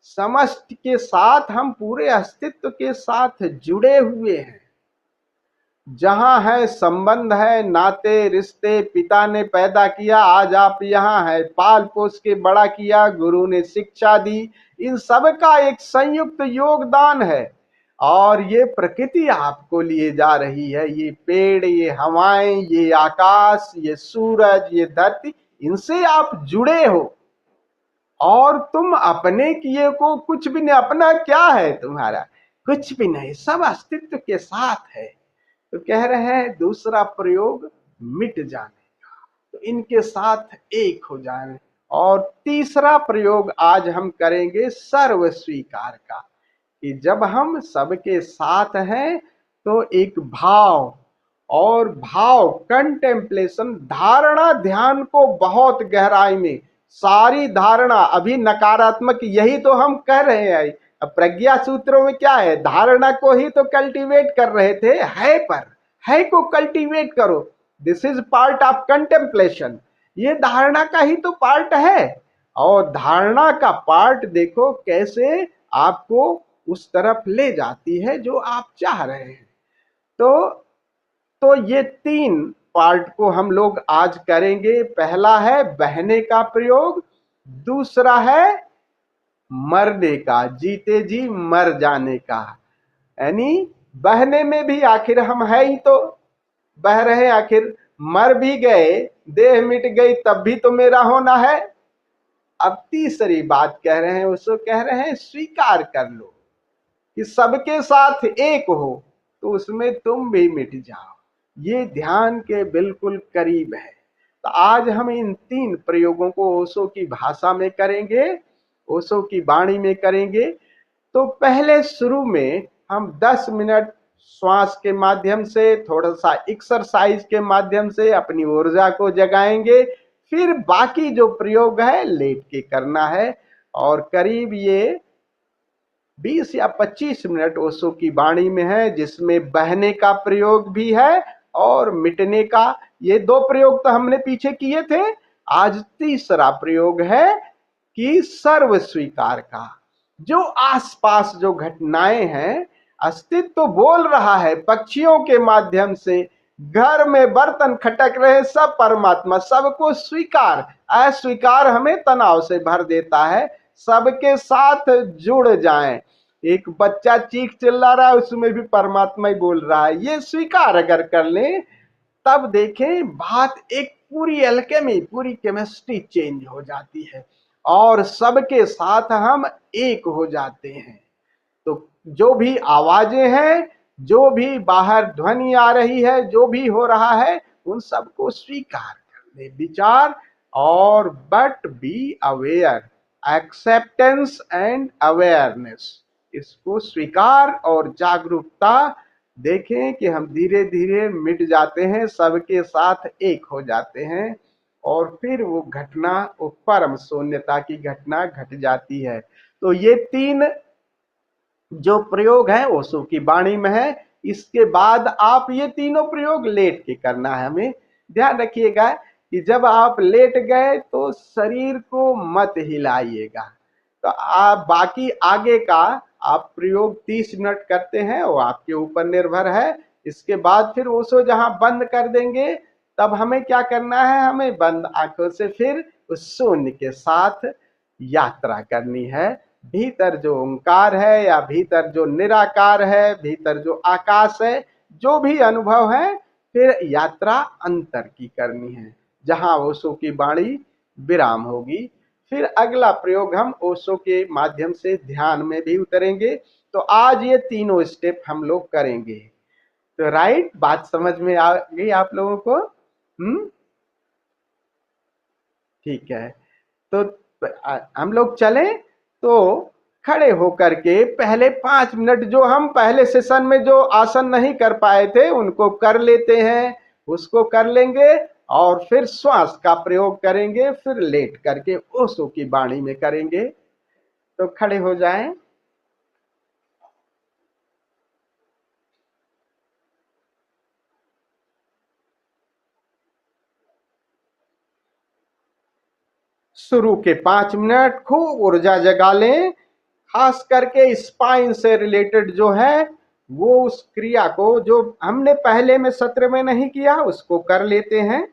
समष्टि के साथ हम पूरे अस्तित्व के साथ जुड़े हुए हैं। जहां है संबंध है, नाते रिश्ते, पिता ने पैदा किया, आज आप यहाँ है, पाल पोस के बड़ा किया, गुरु ने शिक्षा दी, इन सब का एक संयुक्त योगदान है। और ये प्रकृति आपको लिए जा रही है, ये पेड़, ये हवाएं, ये आकाश, ये सूरज, ये धरती, इनसे आप जुड़े हो। और तुम अपने किए को कुछ भी नहीं, अपना क्या है तुम्हारा, कुछ भी नहीं, सब अस्तित्व के साथ है। तो कह रहे हैं दूसरा प्रयोग मिट जाने का, तो इनके साथ एक हो जाए। और तीसरा प्रयोग आज हम करेंगे सर्व स्वीकार का, कि जब हम सबके साथ हैं तो एक भाव, और भाव कंटेम्पलेशन, धारणा, ध्यान को बहुत गहराई में, सारी धारणा अभी नकारात्मक, यही तो हम कह रहे हैं। अब प्रज्ञा सूत्रों में क्या है, धारणा को ही तो कल्टीवेट कर रहे थे, है पर है को कल्टीवेट करो, this is part of contemplation, ये धारणा का ही तो पार्ट है। और धारणा का पार्ट देखो कैसे आपको उस तरफ ले जाती है जो आप चाह रहे हैं। तो ये तीन पार्ट को हम लोग आज करेंगे। पहला है बहने का प्रयोग, दूसरा है मरने का, जीते जी मर जाने का, यानी बहने में भी आखिर हम है ही तो, बह रहे, आखिर मर भी गए, देह मिट गई, तब भी तो मेरा होना है। अब तीसरी बात कह रहे हैं, उसको कह रहे हैं स्वीकार कर लो कि सबके साथ एक हो तो उसमें तुम भी मिट जाओ। ये ध्यान के बिल्कुल करीब है। तो आज हम इन तीन प्रयोगों को ओशो की भाषा में करेंगे, ओशो की वाणी में करेंगे। तो पहले शुरू में हम 10 मिनट श्वास के माध्यम से, थोड़ा सा एक्सरसाइज के माध्यम से अपनी ऊर्जा को जगाएंगे। फिर बाकी जो प्रयोग है लेट के करना है। और करीब ये 20 या 25 मिनट ओशो की वाणी में है, जिसमें बहने का प्रयोग भी है और मिटने का। ये दो प्रयोग तो हमने पीछे किए थे, आज तीसरा प्रयोग है कि सर्व स्वीकार का। जो आसपास जो घटनाएं हैं, अस्तित्व तो बोल रहा है पक्षियों के माध्यम से, घर में बर्तन खटक रहे, सब परमात्मा, सबको स्वीकार। अस्वीकार हमें तनाव से भर देता है। सबके साथ जुड़ जाएं। एक बच्चा चीख चिल्ला रहा है, उसमें भी परमात्मा ही बोल रहा है, ये स्वीकार अगर कर लें, तब देखें बात एक पूरी एल्केमी, पूरी केमिस्ट्री चेंज हो जाती है और सबके साथ हम एक हो जाते हैं। तो जो भी आवाजें हैं, जो भी बाहर ध्वनि आ रही है, जो भी हो रहा है, उन सबको स्वीकार कर ले, विचार, और but be aware, acceptance and awareness, इसको स्वीकार और जागरूकता। देखें कि हम धीरे धीरे मिट जाते हैं, सबके साथ एक हो जाते हैं, और फिर वो घटना, वो परम शून्यता की घटना घट जाती है। तो ये तीन जो प्रयोग है ओशो की वाणी में है। इसके बाद आप ये तीनों प्रयोग लेट के करना है। हमें ध्यान रखिएगा कि जब आप लेट गए तो शरीर को मत हिलाइएगा। तो आप बाकी आगे का आप प्रयोग 30 मिनट करते हैं, वो आपके ऊपर निर्भर है। इसके बाद फिर ओशो जहां बंद कर देंगे तब हमें क्या करना है, हमें बंद आंखों से फिर उस शून्य के साथ यात्रा करनी है। भीतर जो ओंकार है या भीतर जो निराकार है, भीतर जो आकाश है, जो भी अनुभव है, फिर यात्रा अंतर की करनी है जहां ओशो की वाणी विराम होगी। फिर अगला प्रयोग हम ओशो के माध्यम से ध्यान में भी उतरेंगे। तो आज ये तीनों स्टेप हम लोग करेंगे। तो राइट, बात समझ में आ गई आप लोगों को? ठीक है। तो हम लोग चले तो खड़े होकर के पहले 5 मिनट जो हम पहले सेशन में जो आसन नहीं कर पाए थे उनको कर लेते हैं, उसको कर लेंगे और फिर श्वास का प्रयोग करेंगे, फिर लेट करके ओशो की वाणी में करेंगे। तो खड़े हो जाएं। शुरू के 5 मिनट खूब ऊर्जा जगा लें, खास करके स्पाइन से रिलेटेड जो है वो उस क्रिया को जो हमने पहले में सत्र में नहीं किया उसको कर लेते हैं।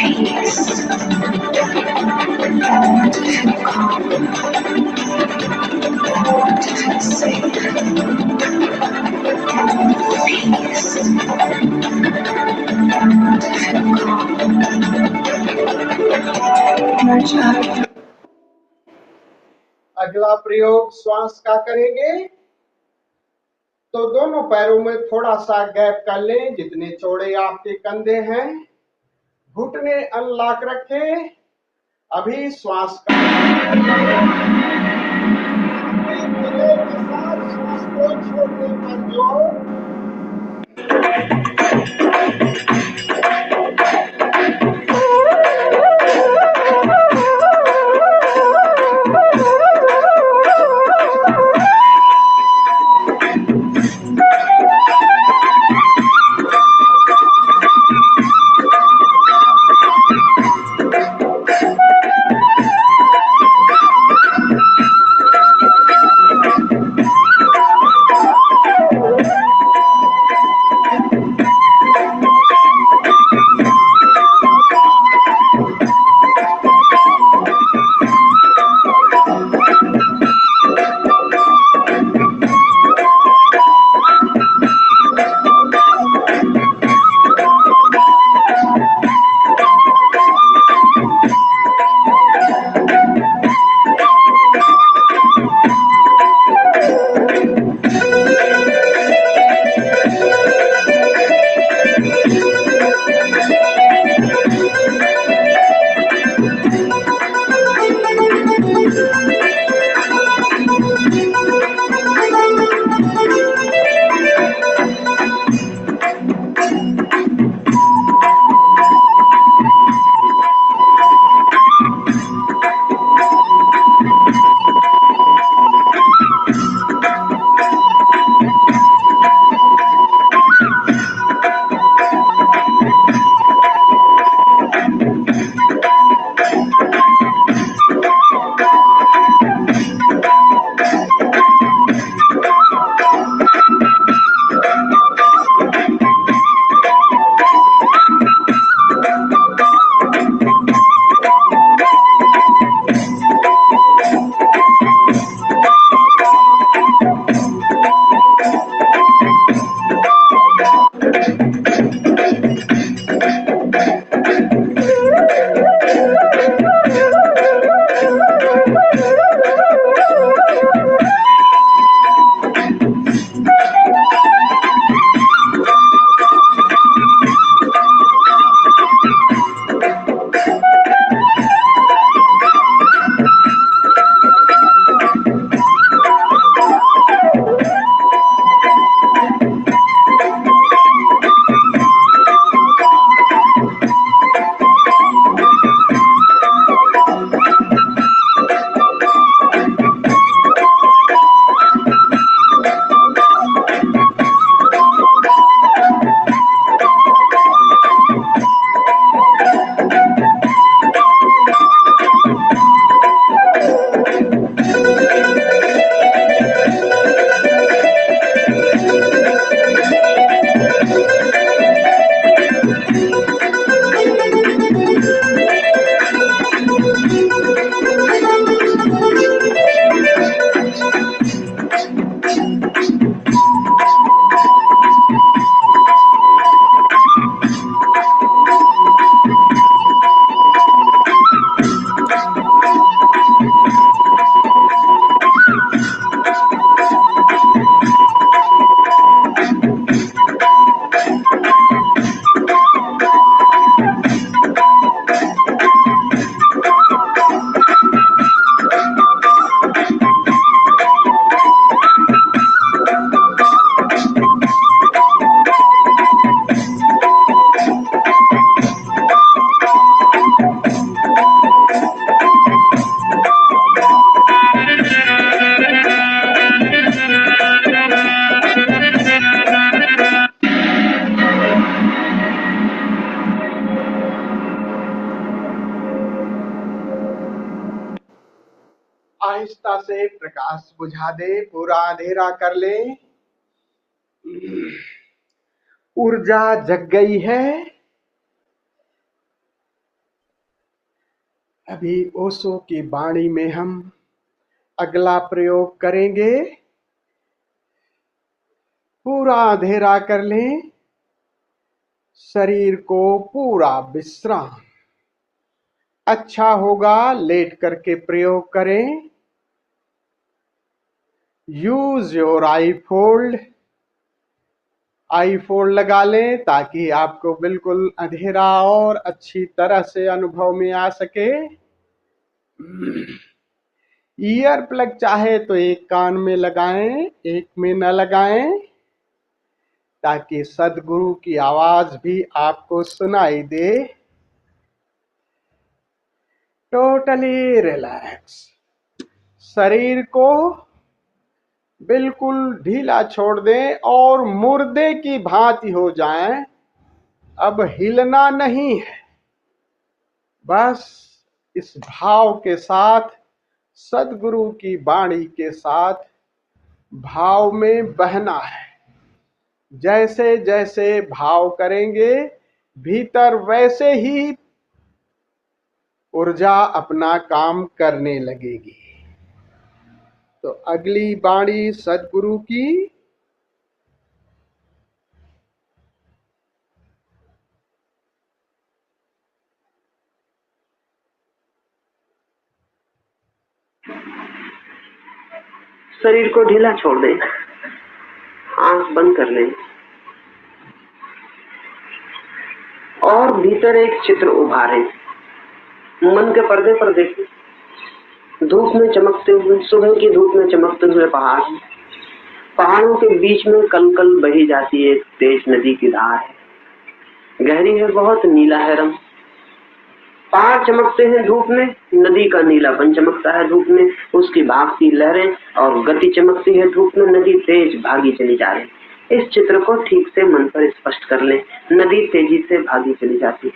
Peace. I want to feel calm. I want to feel safe. Peace. I want to feel calm. Merge up. अगला प्रयोग श्वास का करेंगे। तो दोनों पैरों में थोड़ा सा गैप कर लें, जितने चौड़े आपके कंधे हैं। घुटने अनलॉक रखें। अभी श्वास का श्वास को छोड़ने पर जो आहिस्ता से प्रकाश बुझा दे, पूरा अंधेरा कर ले। ऊर्जा जग गई है। अभी ओशो की वाणी में हम अगला प्रयोग करेंगे। पूरा अंधेरा कर लें, शरीर को पूरा विश्राम। अच्छा होगा लेट करके प्रयोग करें। यूज योर आई फोल्ड लगा लें ताकि आपको बिल्कुल अंधेरा और अच्छी तरह से अनुभव में आ सके। ईयर प्लग चाहे तो एक कान में लगाएं, एक में न लगाएं, ताकि सदगुरु की आवाज भी आपको सुनाई दे। Totally relax. शरीर को बिल्कुल ढीला छोड़ दें और मुर्दे की भांति हो जाएं। अब हिलना नहीं है, बस इस भाव के साथ, सदगुरु की वाणी के साथ भाव में बहना है। जैसे जैसे भाव करेंगे भीतर वैसे ही ऊर्जा अपना काम करने लगेगी। तो अगली वाणी सदगुरु की। शरीर को ढीला छोड़ दें, आंख बंद कर लें और भीतर एक चित्र उभारें। मन के पर्दे पर देखें, धूप में चमकते हुए, सुबह की धूप में चमकते हुए पहाड़, पहाड़ों के बीच में कल कल बही जाती एक तेज नदी की धार है। गहरी है बहुत, नीला है रंग। पहाड़ चमकते हैं धूप में, नदी का नीलापन चमकता है धूप में, उसकी भागती लहरें और गति चमकती है धूप में। नदी तेज भागी चली जा रही। इस चित्र को ठीक से मन पर स्पष्ट कर लें। नदी तेजी से भागी चली जाती,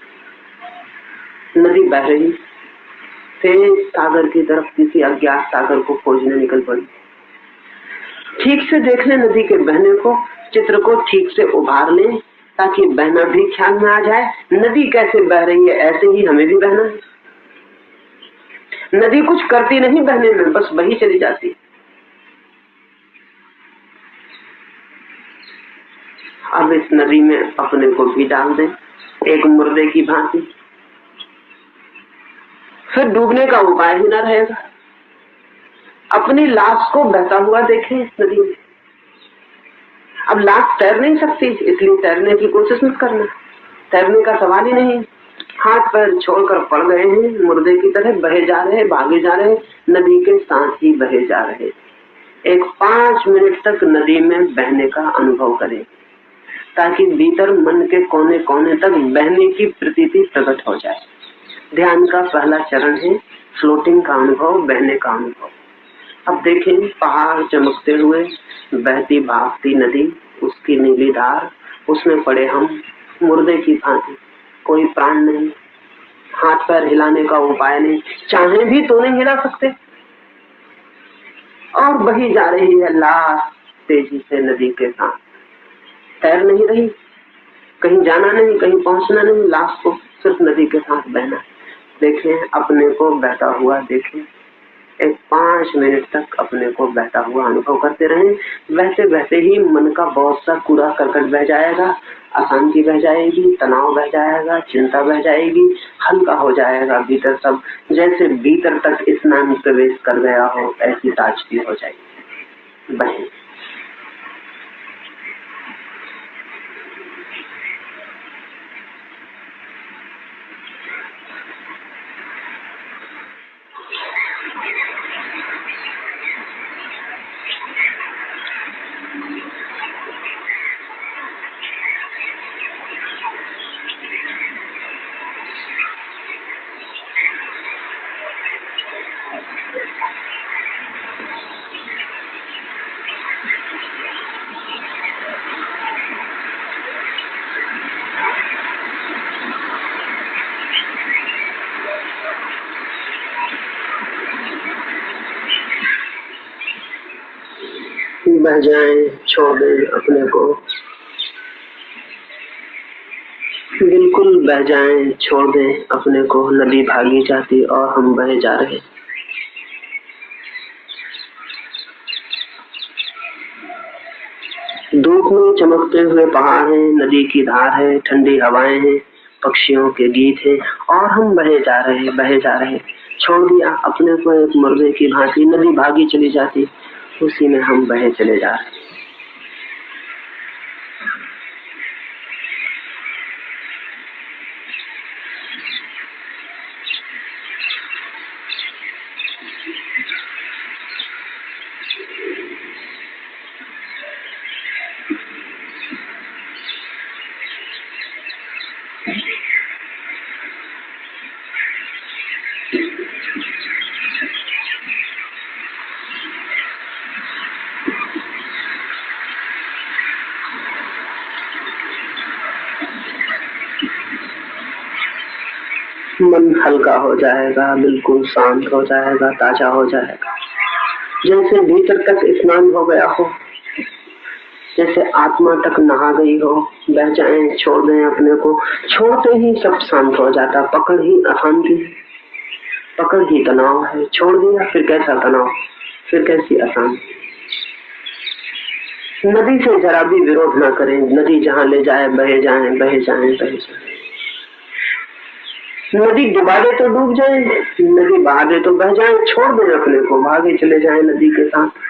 नदी बह रही, तेज सागर की तरफ किसी अज्ञात सागर को खोजने निकल पड़ी। ठीक से देख लें नदी के बहने को, चित्र को ठीक से उभार लें ताकि बहना भी ख्याल में आ जाए। नदी कैसे बह रही है ऐसे ही हमें भी बहना है। नदी कुछ करती नहीं बहने में, बस बही चली जाती। अब इस नदी में अपने को भी डाल दें एक मुर्दे की भांति, फिर डूबने का उपाय ही न रहेगा। अपनी लाश को बहता हुआ देखें इस नदी में। अब लाश तैर नहीं सकती, इसलिए तैरने की कोशिश मत करना, तैरने का सवाल ही नहीं। हाथ पैर छोड़कर पड़ गए हैं, मुर्दे की तरह बहे जा रहे, भागे जा रहे, नदी के साथ ही बहे जा रहे। एक 5 मिनट तक नदी में बहने का अनुभव करें ताकि भीतर मन के कोने कोने तक बहने की प्रतीति प्रकट हो जाए। ध्यान का पहला चरण है फ्लोटिंग का अनुभव, बहने का अनुभव। अब देखें पहाड़ चमकते हुए, बहती भागती नदी, उसकी नीली धार, उसमें पड़े हम मुर्दे की भांति। कोई प्राण नहीं, हाथ पैर हिलाने का उपाय नहीं, चाहे भी तो नहीं हिला सकते। और बही जा रही है लाश तेजी से नदी के साथ, तैर नहीं रही, कहीं जाना नहीं, कहीं पहुंचना नहीं, लाश को सिर्फ नदी के साथ बहना। देखें अपने को बहता हुआ, देखें एक 5 मिनट तक अपने को बहता हुआ अनुभव करते रहें। बहते बहते ही मन का बहुत सा कूड़ा करकट बह जाएगा, अशांति बह जाएगी, तनाव बह जाएगा, चिंता बह जाएगी, हल्का हो जाएगा भीतर सब, जैसे भीतर तक स्नान प्रवेश कर गया हो, ऐसी ताजगी हो जाएगी। बहे बह जाएं, छोड़ दें अपने को, बिल्कुल बह जाएं, छोड़ दें अपने को। नदी भागी जाती और हम बहे जा रहे। धूप में चमकते हुए पहाड़ हैं, नदी की धार है, ठंडी हवाएं हैं, पक्षियों के गीत हैं और हम बहे जा रहे, बहे जा रहे। छोड़ दिया अपने को एक मुर्गे की भांति, नदी भागी चली जाती, उसी में हम बहे चले जा रहे। मन हल्का हो जाएगा, बिल्कुल शांत हो जाएगा, ताजा हो जाएगा, जैसे भीतर तक स्नान हो गया हो, जैसे आत्मा तक नहा गई हो। बह जाएं, छोड़ दें अपने को, छोड़ते ही सब शांत हो जाता। पकड़ ही अशांति, पकड़ ही तनाव है। छोड़ दिया फिर कैसा तनाव, फिर कैसी अशांति। नदी से जरा भी विरोध ना करें, नदी जहां ले जाए बहे जाएं, बहे जाएं, बहे जाएं। नदी डुबा दे तो डूब जाए, नदी बहा दे तो बह जाए। छोड़ दें अपने को, भागे चले जाएं नदी के साथ।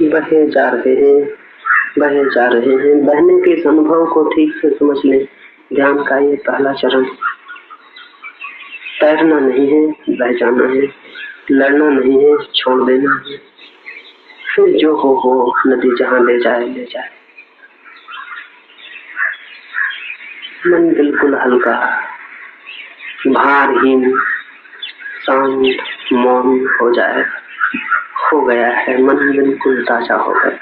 बहे जा रहे हैं, बहे जा रहे हैं। बहने के इस अनुभव को ठीक से समझ लें। ध्यान का ये पहला चरण। तैरना नहीं है, बह जाना है। लड़ना नहीं है, छोड़ देना है। फिर जो हो नदी जहां ले जाए ले जाए। मन बिल्कुल हल्का, भारहीन, शांत, मौन हो जाए, हो गया है। मन बिल्कुल ताजा हो गया।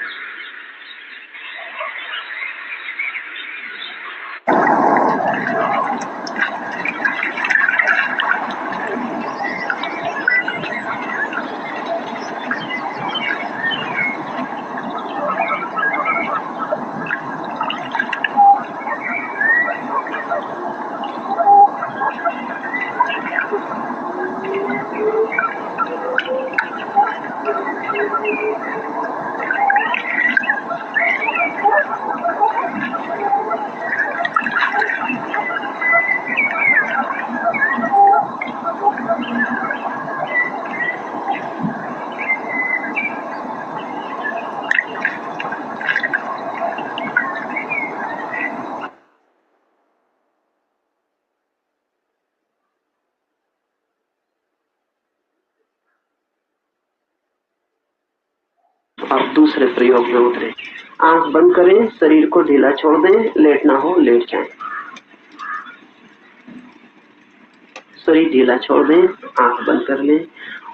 अब दूसरे प्रयोग में उतरे। आंख बंद करें, शरीर को ढीला छोड़ दें, लेटना हो लेट जाएं। शरीर ढीला छोड़ दें, आंख बंद कर लें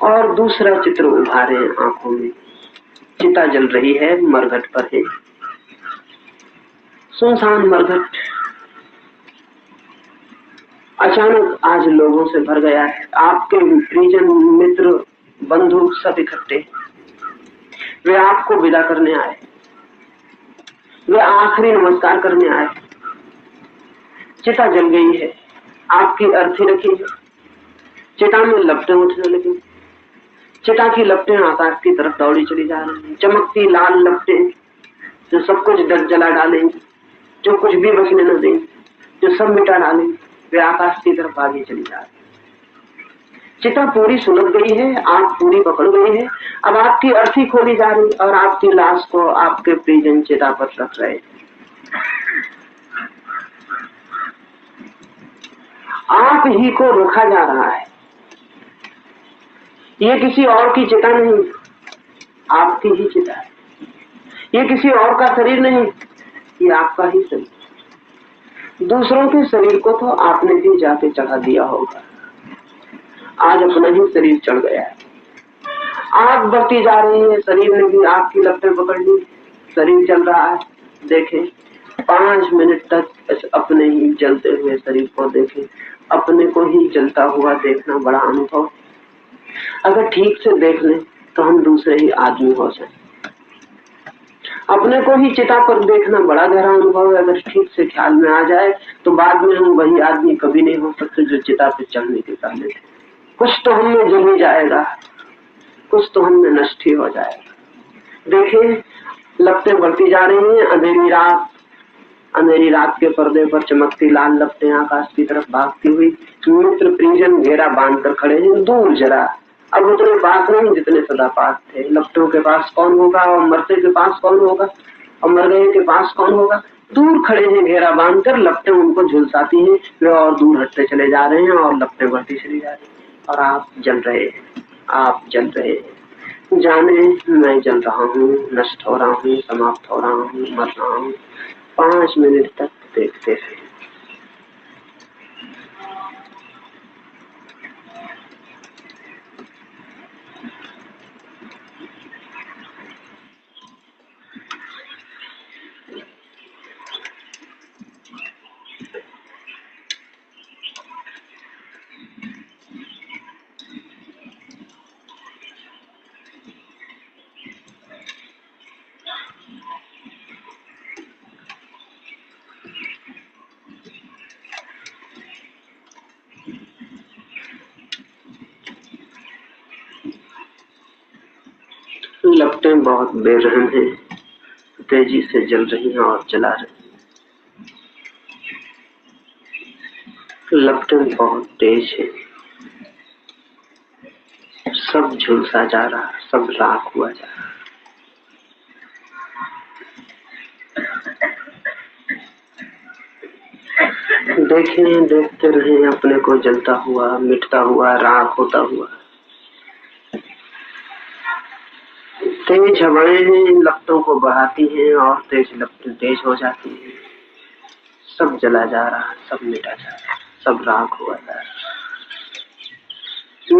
और दूसरा चित्र उभारें आंखों में। चिता जल रही है, मरघट पर है, सुनसान मरघट। अचानक आज लोगों से भर गया है। आपके परिजन, मित्र, बंधु सब इकट्ठे। वे आपको विदा करने आए, वे आखिरी नमस्कार करने आए। चिता जल गई है, आपकी अर्थी रखी, चिता में लपटें उठने लगी। चिता की लपटें आकाश की तरफ दौड़ी चली जा रही हैं, चमकती लाल लपटें जो सब कुछ जला डालेंगे, जो कुछ भी बचने न देंगे, जो सब मिटा डालेंगे, वे आकाश की तरफ आगे चली जा रही है। चिता पूरी सुलग गई है, आग पूरी पकड़ गई है। अब आपकी अर्थी खोली जा रही और आपकी लाश को आपके प्रियजन चिता पर रख रहे। आप ही को रखा जा रहा है। ये किसी और की चिता नहीं, आपकी ही चिता है। ये किसी और का शरीर नहीं, ये आपका ही शरीर। दूसरों के शरीर को तो आपने भी जाके चढ़ा दिया होगा, आज अपना ही शरीर चढ़ गया है। आग बढ़ती जा रही है, शरीर ने भी आग की लपटें पकड़ ली, शरीर जल रहा है। देखें 5 मिनट तक अपने ही जलते हुए शरीर को देखें। अपने को ही जलता हुआ देखना बड़ा अनुभव। अगर ठीक से देख लें तो हम दूसरे ही आदमी हो जाए। अपने को ही चिता पर देखना बड़ा गहरा अनुभव है। अगर ठीक से ख्याल में आ जाए तो बाद में हम वही आदमी कभी नहीं हो सकते जो चिता पर चढ़ने के पहले थे। कुछ तो हमने जल ही जाएगा, कुछ तो हमने नष्ट ही हो जाएगा। देखिए लपटें बढ़ती जा रही हैं। अंधेरी रात के पर्दे पर चमकती लाल लपटें आकाश की तरफ भागती हुई। मित्र परिजन घेरा बांधकर खड़े हैं दूर जरा, अब उतने पास नहीं जितने सदा पास थे। लपटों के पास कौन होगा और मरते के पास कौन होगा और मर गए के पास कौन होगा। दूर खड़े हैं घेरा बांधकर, लपटें उनको झुलसाती हैं, वे और दूर हटते चले जा रहे हैं और लपटें बढ़ती चली जा रही हैं। और आप जल रहे हैं, आप जल रहे हैं। जाने मैं जल रहा हूँ, नष्ट हो रहा हूँ, समाप्त हो रहा हूँ, मर रहा हूँ। 5 मिनट तक देखते हैं। लपटें बहुत बेरहम हैं, तेजी से जल रही हैं और जला रही हैं। लपटें बहुत तेज हैं, सब झुलसा जा रहा, सब राख हुआ जा रहा। देखें, देखते रहें अपने को जलता हुआ, मिटता हुआ, राख होता हुआ। तेज हवाएं हैं, लपटों को बढ़ाती हैं और तेज लपटें तेज हो जाती हैं। सब जला जा रहा, सब मिटा जा रहा, सब राख हुआ जा रहा।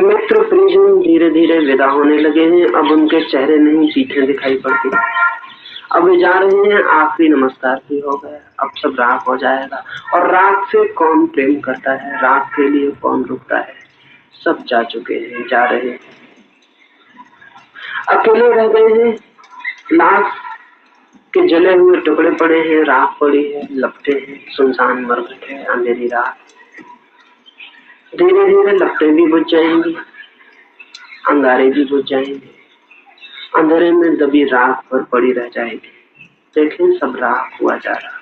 मित्र परिजन धीरे धीरे विदा होने लगे हैं। अब उनके चेहरे नहीं पीठें दिखाई पड़ती। अब वे जा रहे हैं, आखिरी नमस्कार भी हो गया, अब सब राख हो जाएगा। और राख से कौन प्रेम करता है, राख के लिए कौन रुकता है। सब जा चुके हैं, जा रहे हैं, अकेले रह गए हैं। लाश के जले हुए टुकड़े पड़े हैं, राख पड़ी है, लपटें हैं, सुनसान मरघट है, अंधेरी रात। धीरे धीरे लपटें भी बुझ जाएंगी, अंगारे भी बुझ जाएंगे, अंधेरे में दबी राख पर पड़ी रह जाएगी। देखें सब राख हुआ जा रहा।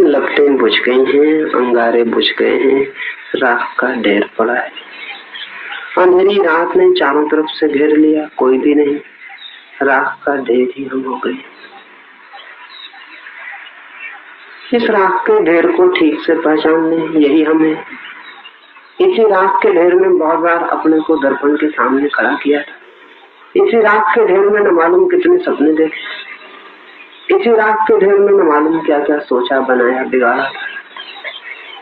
लपटें बुझ गई हैं, अंगारे बुझ गए हैं, राख का ढेर पड़ा है। अंधेरी रात ने चारों तरफ से घेर लिया, कोई भी नहीं, राख का ढेर ही हम हो गए। इस राख के ढेर को ठीक से पहचान लें, यही हम है। इसी राख के ढेर में बहुत बार अपने को दर्पण के सामने खड़ा किया था। इसी राख के ढेर में न मालूम कितने सपने देखे। इसी राख के ढेर में न मालूम क्या क्या सोचा, बनाया, बिगाड़ा था।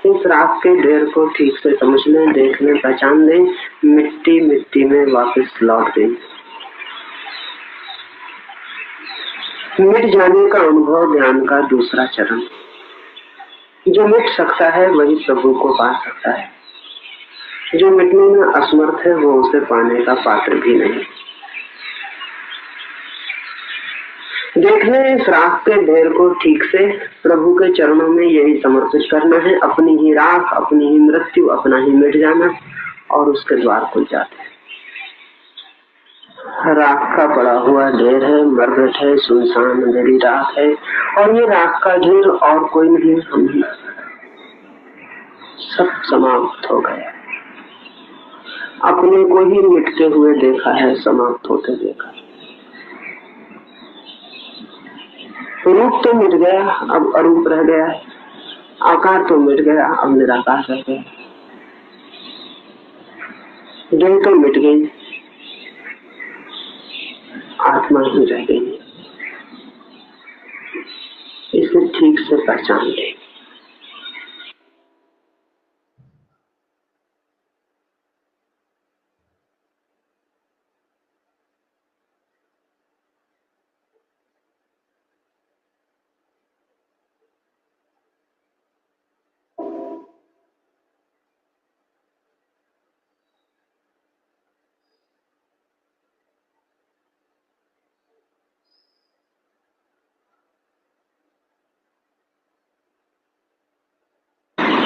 इस राख के ढेर को ठीक से समझ लें, देख लें, पहचान लें, मिट्टी मिट्टी में वापस लौट गई। मिट जाने का अनुभव ज्ञान का दूसरा चरण। जो मिट सकता है वही प्रभु को पा सकता है। जो मिटने में असमर्थ है वो उसे पाने का पात्र भी नहीं। देख लें, इस राख के ढेर को ठीक से प्रभु के चरणों में यही समर्पित करना है। अपनी ही राख, अपनी ही मृत्यु, अपना ही मिट जाना, और उसके द्वार खुल जाते हैं। राख का पड़ा हुआ ढेर है, मरघट है, सुनसान अंधेरी राख है, और ये राख का ढेर और कोई नहीं, हम ही। सब समाप्त हो गया। अपने को ही मिटते हुए देखा है, समाप्त होते देखा। रूप तो मिट गया, अब अरूप रह गया है। आकार तो मिट गया, अब निराकार रह गया। देह तो मिट गई, आत्मा ही रह गई। इसे ठीक से पहचान ले।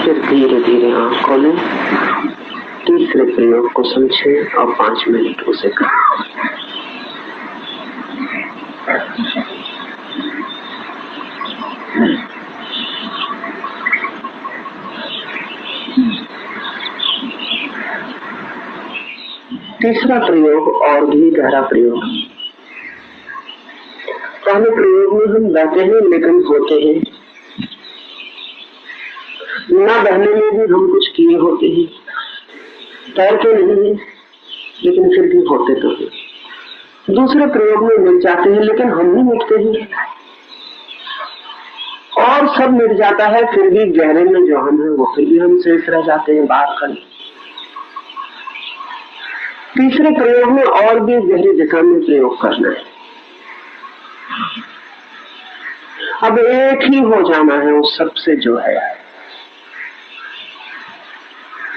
फिर धीरे धीरे आंख खोलें, तीसरे प्रयोग को समझें और 5 मिनट उसे करें। तीसरा प्रयोग और भी गहरा प्रयोग। पहले प्रयोग में हम बहते हैं लेकिन होते हैं, ना बहने में भी हम कुछ किए होते हैं, तैरते नहीं है लेकिन फिर भी होते तो हैं। दूसरे प्रयोग में मिट जाते हैं लेकिन हम नहीं मिटते हैं, और सब मिट जाता है फिर भी गहरे में जो हम है वो फिर भी हम शेष रह जाते हैं, बाहर खड़े। तीसरे प्रयोग में और भी गहरी दिशा में प्रयोग करना है। अब एक ही हो जाना है उस सबसे जो है।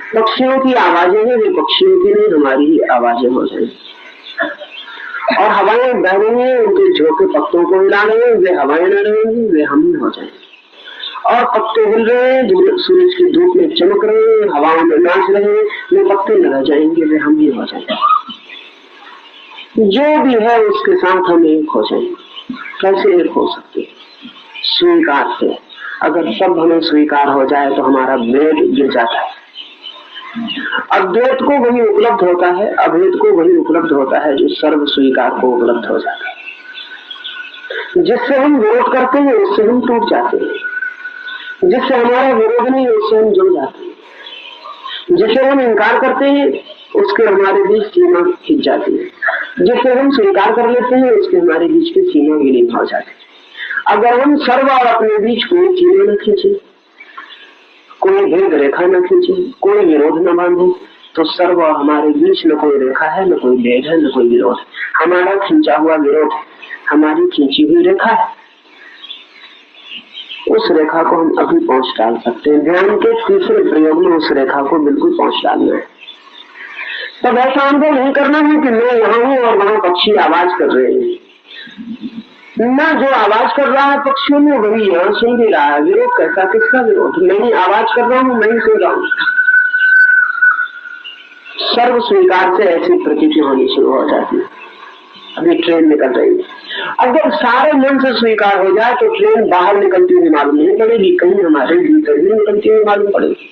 पक्षियों की आवाजें हैं, वे पक्षियों की नहीं, हमारी ही आवाजें हो जाएंगी। और हवाएं बह रही हैं, उनके झोंके पत्तों को हिला रहे हैं, वे हवाएं न रहेंगी, वे हम ही हो जाएंगे। और पत्ते हिल रहे हैं, सूरज की धूप में चमक रहे हैं, हवाओं में नाच रहे हैं, वे पत्ते न रह जाएंगे, वे हम ही हो जाएंगे। जो भी है उसके साथ हम एक हो जाएंगे। कैसे एक हो सकते? स्वीकार से। अगर सब हमें स्वीकार हो जाए तो हमारा भेद गिर जाता है। अद्वैत को वही उपलब्ध होता है, अभेद को वही उपलब्ध होता है जो सर्व स्वीकार को उपलब्ध हो जाता है। जिससे हम विरोध करते हैं उससे हम टूट जाते हैं, जिससे हमारा विरोध नहीं उससे हम जुड़ जाते हैं, जिसे हम इनकार करते हैं उसके हमारे बीच सीमा खिंच जाती है, जिसे हम स्वीकार कर लेते हैं उसके हमारे बीच की सीमा विलीन हो जाती है। अगर हम सर्व और अपने बीच कोई सीमा न खींचे, कोई भेद रेखा न खींचे, कोई विरोध न बांधे, तो सर्व और हमारे बीच न कोई रेखा है, न कोई भेद है, न कोई विरोध है। हमारा खींचा हुआ विरोध है, हमारी खींची हुई रेखा है। उस रेखा को हम अभी पहुंच डाल सकते हैं। ध्यान के तीसरे प्रयोग में उस रेखा को बिल्कुल पहुंच डालना है। तब ऐसा अनुभव नहीं करना है कि मैं यहाँ हूँ और वहां पक्षी आवाज कर रहे हैं। ना जो आवाज कर रहा है पक्षियों में वही यहाँ सुन भी रहा है। विरोध कैसा? किसका विरोध? मैं ही आवाज कर रहा हूँ, मैं ही सुन रहा हूँ। सर्व स्वीकार से ऐसी प्रतीति होनी शुरू हो जाती है। अभी ट्रेन निकल रही है, अगर सारे मन से स्वीकार हो जाए तो ट्रेन बाहर निकलती हुई मालूम नहीं पड़ेगी, कहीं हमारे भीतर ही निकलती हुई मालूम पड़ेगी।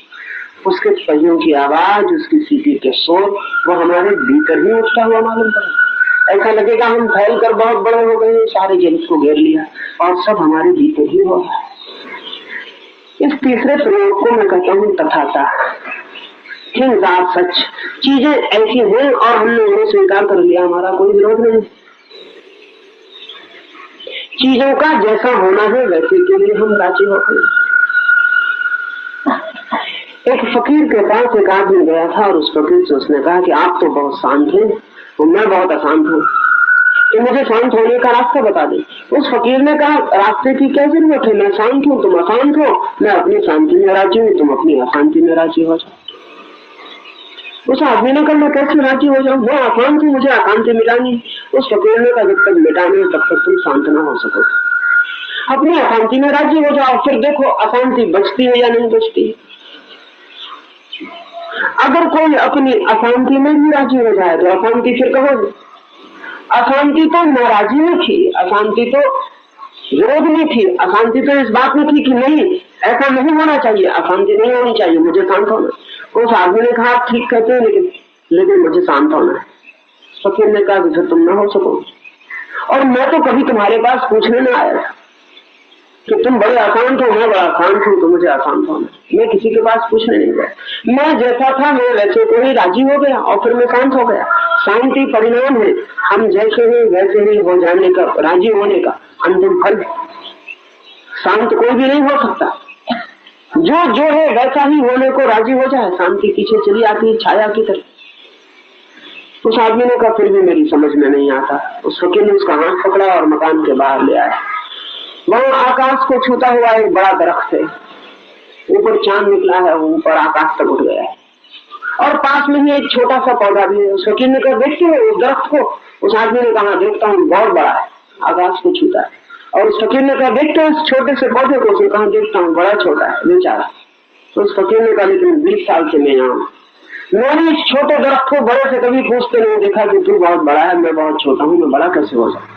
उसके पहियों की आवाज, उसकी सीटी के शोर, वो हमारे भीतर ही उठता हुआ मालूम पड़े। ऐसा लगेगा हम फैल कर बहुत बड़े हो गए, सारे जगत को घेर लिया और सब हमारे भीतर ही हो रहा है। इस तीसरे प्रयोग को मैं कहता हूँ तथाता। थिंग्स आर सच, चीजें ऐसी हैं और हमने उन्हें स्वीकार कर लिया, हमारा कोई विरोध नहीं। चीजों का जैसा होना है वैसे के लिए हम राजी होते हैं। एक फकीर के पास एक आदमी गया था और उस फकीर से उसने कहा कि आप तो बहुत शांत हैं और मैं बहुत अशांत हूँ, तो मुझे शांत होने का रास्ता बता दें। उस फकीर ने कहा रास्ते की क्या जरूरत है, मैं शांत हूँ, तुम अशांत हो, मैं अपनी शांति में राजी हूँ, तुम अपनी अशांति में राजी हो जाओ। उस आदमी ने कहा मैं कैसे राजी हो जाऊं, मैं अशांत हूँ, मुझे अशांति मिटानी। उस फकीर ने कहा जब तक मिटानी तब तक तुम शांत ना हो सको, अपनी अशांति में राजी हो जाओ, फिर देखो अशांति बचती है या नहीं बचती है। अगर कोई अपनी अशांति में भी राजी हो जाए तो अशांति फिर कहाँ है? अशांति तो नाराजी में थी, अशांति तो विरोध में थी, अशांति तो इस बात में थी कि नहीं ऐसा नहीं होना चाहिए, अशांति नहीं होनी चाहिए, मुझे शांत होना। उस आदमी ने कहा आप ठीक कहते हैं लेकिन मुझे शांत होना है। फकीर ने कहा फिर तुम ना हो सको, और मैं तो कभी तुम्हारे पास पूछने न आया कि तुम बड़े अशांत हो, मैं बड़ा अशांत हूँ तो मुझे अशांत होना। मैं किसी के पास पूछने नहीं गया, मैं जैसा था मैं वैसे को ही राजी हो गया और फिर मैं शांत हो गया। शांति परिणाम है, हम जैसे ही वैसे ही हो जाने का, राजी होने का अंतिम फल। शांत कोई भी नहीं हो सकता, जो है वैसा ही होने को राजी हो जाए, शांति पीछे चली आती है छाया की तरह। उस आदमी ने कहा फिर भी मेरी समझ में नहीं आता। उस फकीर ने उसका हाथ पकड़ा और मकान के बाहर ले आया। वहां आकाश को छूता हुआ एक बड़ा दरख्त है, ऊपर चांद निकला है, ऊपर आकाश तक उठ गया है और पास में ही एक छोटा सा पौधा भी है। उस फकीर ने कहा देखते हो उस दरख्त को? उस आदमी ने कहा देखता हूँ, बहुत बड़ा है, आकाश को छूता है। और उस फकीर ने कहा देखते हो इस छोटे से पौधे को? उसने कहा देखता हूँ, बड़ा छोटा है बेचारा। तो उस फकीर ने कहा लेकिन 20 साल से मैं यहाँ, मैंने इस छोटे दरख्त को बड़े से कभी पूछते नहीं देखा कि तू बहुत बड़ा है, मैं बहुत छोटा हूँ, मैं बड़ा कैसे हो जाऊँ।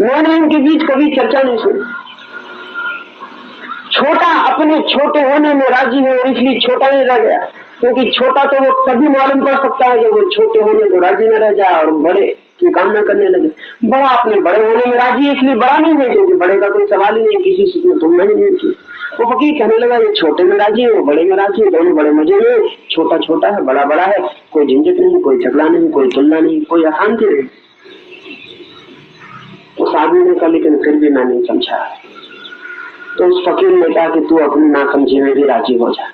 मैंने इनके बीच कभी चर्चा नहीं सुनी। छोटा अपने छोटे होने में राजी है और इसलिए छोटा नहीं रह गया, क्योंकि छोटा तो वो तभी मालूम पड़ सकता है जब वो छोटे होने को राजी न रह जाए और बड़े की कामना करने लगे। बड़ा अपने बड़े होने में राजी है इसलिए बड़ा नहीं है, क्योंकि बड़े का कोई सवाल ही नहीं, किसी से तुलना ही नहीं की। वो फकीर कहने लगा ये छोटे में राजी है, वो बड़े में राजी है, दोनों बड़े मजे में, छोटा छोटा है बड़ा बड़ा है, कोई झंझट नहीं, कोई झगड़ा नहीं, कोई तुलना नहीं, कोई अशांति नहीं। उस आदमी ने कहा लेकिन फिर भी मैं नहीं समझा। तो उस फकीर ने कहा कि तू अपनी नासमझी में भी राजी हो जा,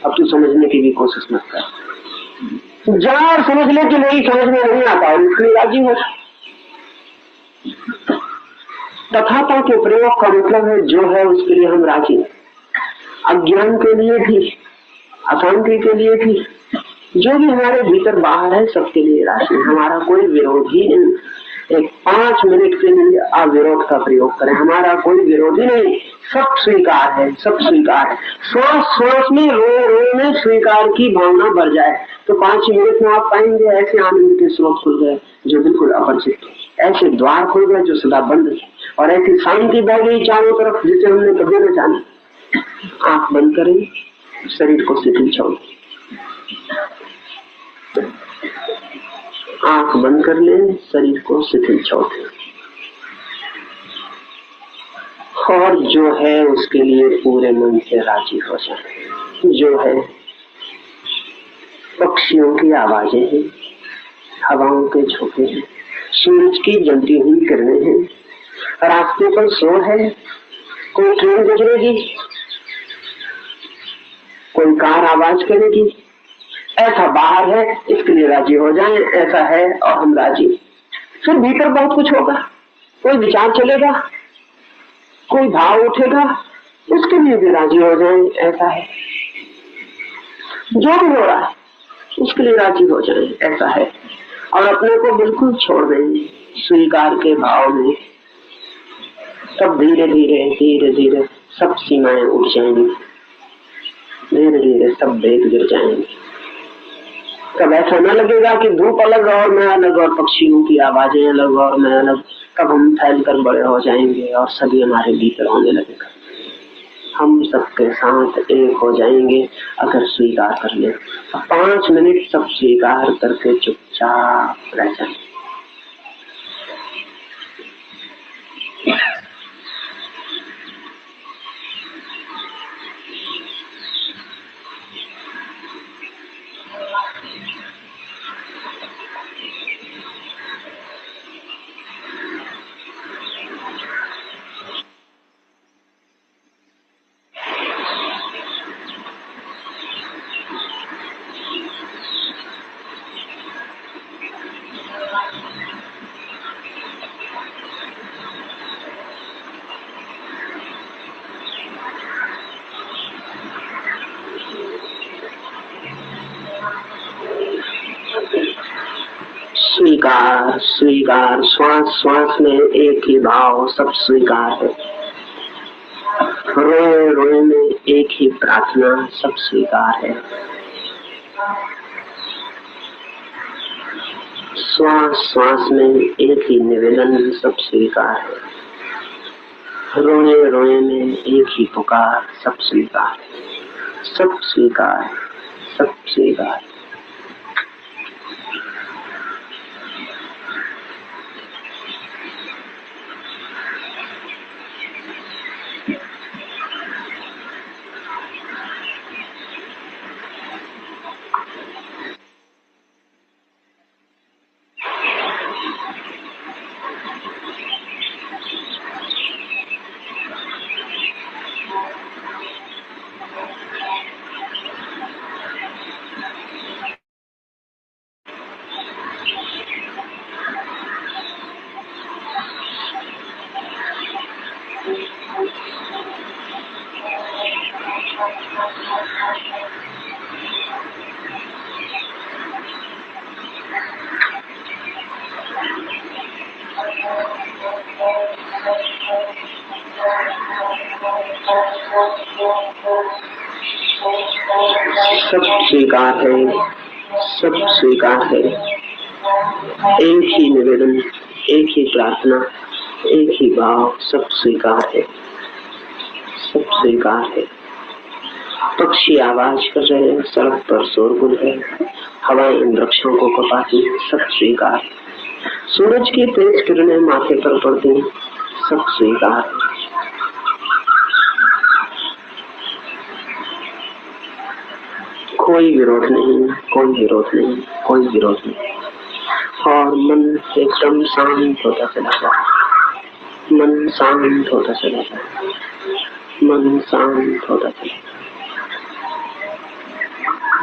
अब तू समझने की भी कोशिश मत कर, जा और समझ ले कि मेरी समझ में नहीं आता और इसलिए राजी हो। तथाता के प्रयोग का मतलब है जो है उसके लिए हम राजी हैं, अज्ञान के लिए भी, अशांति के लिए भी, जो भी हमारे भीतर बाहर है सबके लिए राजी है। हमारा कोई विरोध ही नहीं। एक 5 मिनट के लिए अविरोध का प्रयोग करें, हमारा कोई विरोध ही नहीं, सब स्वीकार है, सब स्वीकार है। श्वास श्वास में रो में स्वीकार की भावना भर जाए तो 5 मिनट में आप पाएंगे ऐसे आनंद के स्रोत खुल गए जो बिल्कुल अपरिचित, ऐसे द्वार खुल गए जो सदा बंद है, और ऐसी शांति बह गई चारों तरफ जिसे हमने कभी न जाना। आंख बंद करें, शरीर को शिथिल छोड़, आंख बंद कर लें, शरीर को शिथिल छोड़ दें, और जो है उसके लिए पूरे मन से राजी हो जाए। जो है पक्षियों की आवाजें हैं, हवाओं के झोंके हैं, सूरज की जलती हुई किरणें हैं, रास्ते पर शोर है, कोई ट्रेन गुजरेगी, कोई कार आवाज करेगी, ऐसा बाहर है इसके लिए राजी हो जाएं, ऐसा है और हम राजी। फिर भीतर बहुत कुछ होगा, कोई विचार चलेगा, कोई भाव उठेगा, उसके लिए भी राजी हो जाएं, ऐसा है। जो भी हो रहा है उसके लिए राजी हो जाएं, ऐसा है, और अपने को बिल्कुल छोड़ देंगे स्वीकार के भाव में। तब धीरे धीरे धीरे धीरे सब सीमाएं उठ जाएंगी, धीरे धीरे सब भेद गिर जाएंगे। तब ऐसा न लगेगा कि धूप अलग और मैं अलग और पक्षियों की आवाजें अलग और मैं अलग। तब हम फैल कर बड़े हो जाएंगे और सभी हमारे भीतर होने लगेगा। हम सबके साथ एक हो जाएंगे अगर स्वीकार कर ले। 5 मिनट सब स्वीकार करके चुपचाप रह जाए। स्वीकार स्वीकार, श्वास श्वास में एक ही भाव, सब स्वीकार है। रोए रोए में एक ही प्रार्थना, सब स्वीकार है। श्वास श्वास में एक ही निवेदन, सब स्वीकार है। रोए रोए में एक ही पुकार, सब स्वीकार है। सब स्वीकार, सब स्वीकार। सब स्वीकार है, सब स्वीकार है। एक ही निवेदन, एक ही प्रार्थना, एक ही भाव, सब स्वीकार है। सब स्वीकार है। पक्षी आवाज कर रहे हैं, सड़क पर शोरगुल है, हवाएं इन वृक्षों को कपाती, सब स्वीकार। सूरज की तेज किरणें माथे पर पड़ती, सब स्वीकार। कोई विरोध नहीं, कोई विरोध नहीं, कोई विरोध नहीं। और मन एकदम शांत होता चला जाए। मन शांत होता चला जाए। मन शांत होता चला जाए।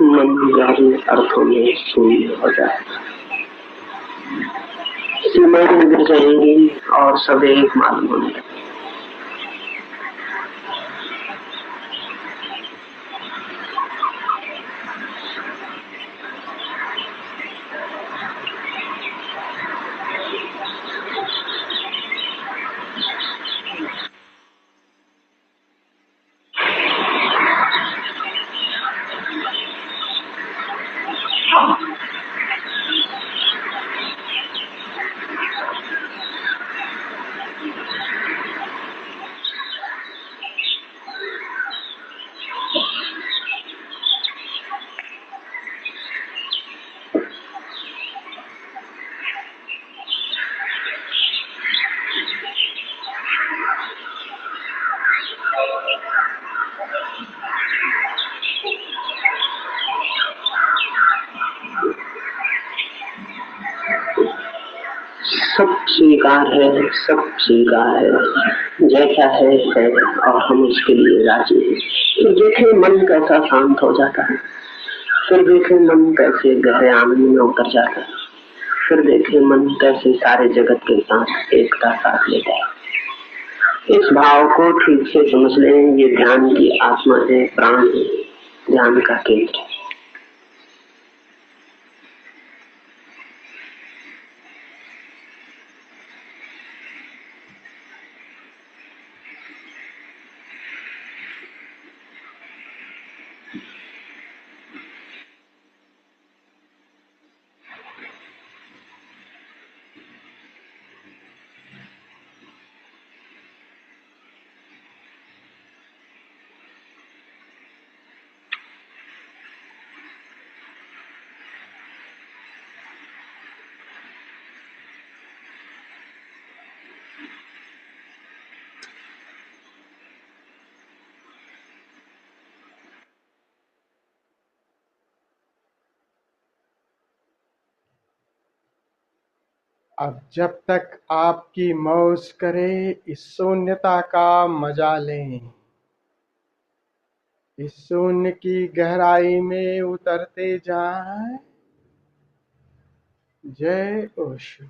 मन गहरे अर्थों में शून्य हो जाए। सीमाएं गिर जाएंगी और सब एक मालूम होने लगे। सब स्वीकार है, सब स्वीकार है। जैसा है और हम उसके लिए राजी हैं। तो देखे मन कैसा शांत हो जाता है, फिर देखे मन कैसे गहरे आनंद में उतर जाता है, फिर देखे मन कैसे सारे जगत के साथ एकता साथ लेता है। इस भाव को ठीक से समझ लें, ये ध्यान की आत्मा है, प्राण है, ध्यान का केंद्र है। अब जब तक आपकी मौज करे इस शून्यता का मजा लें, इस शून्य की गहराई में उतरते जाएं। जय ओशो।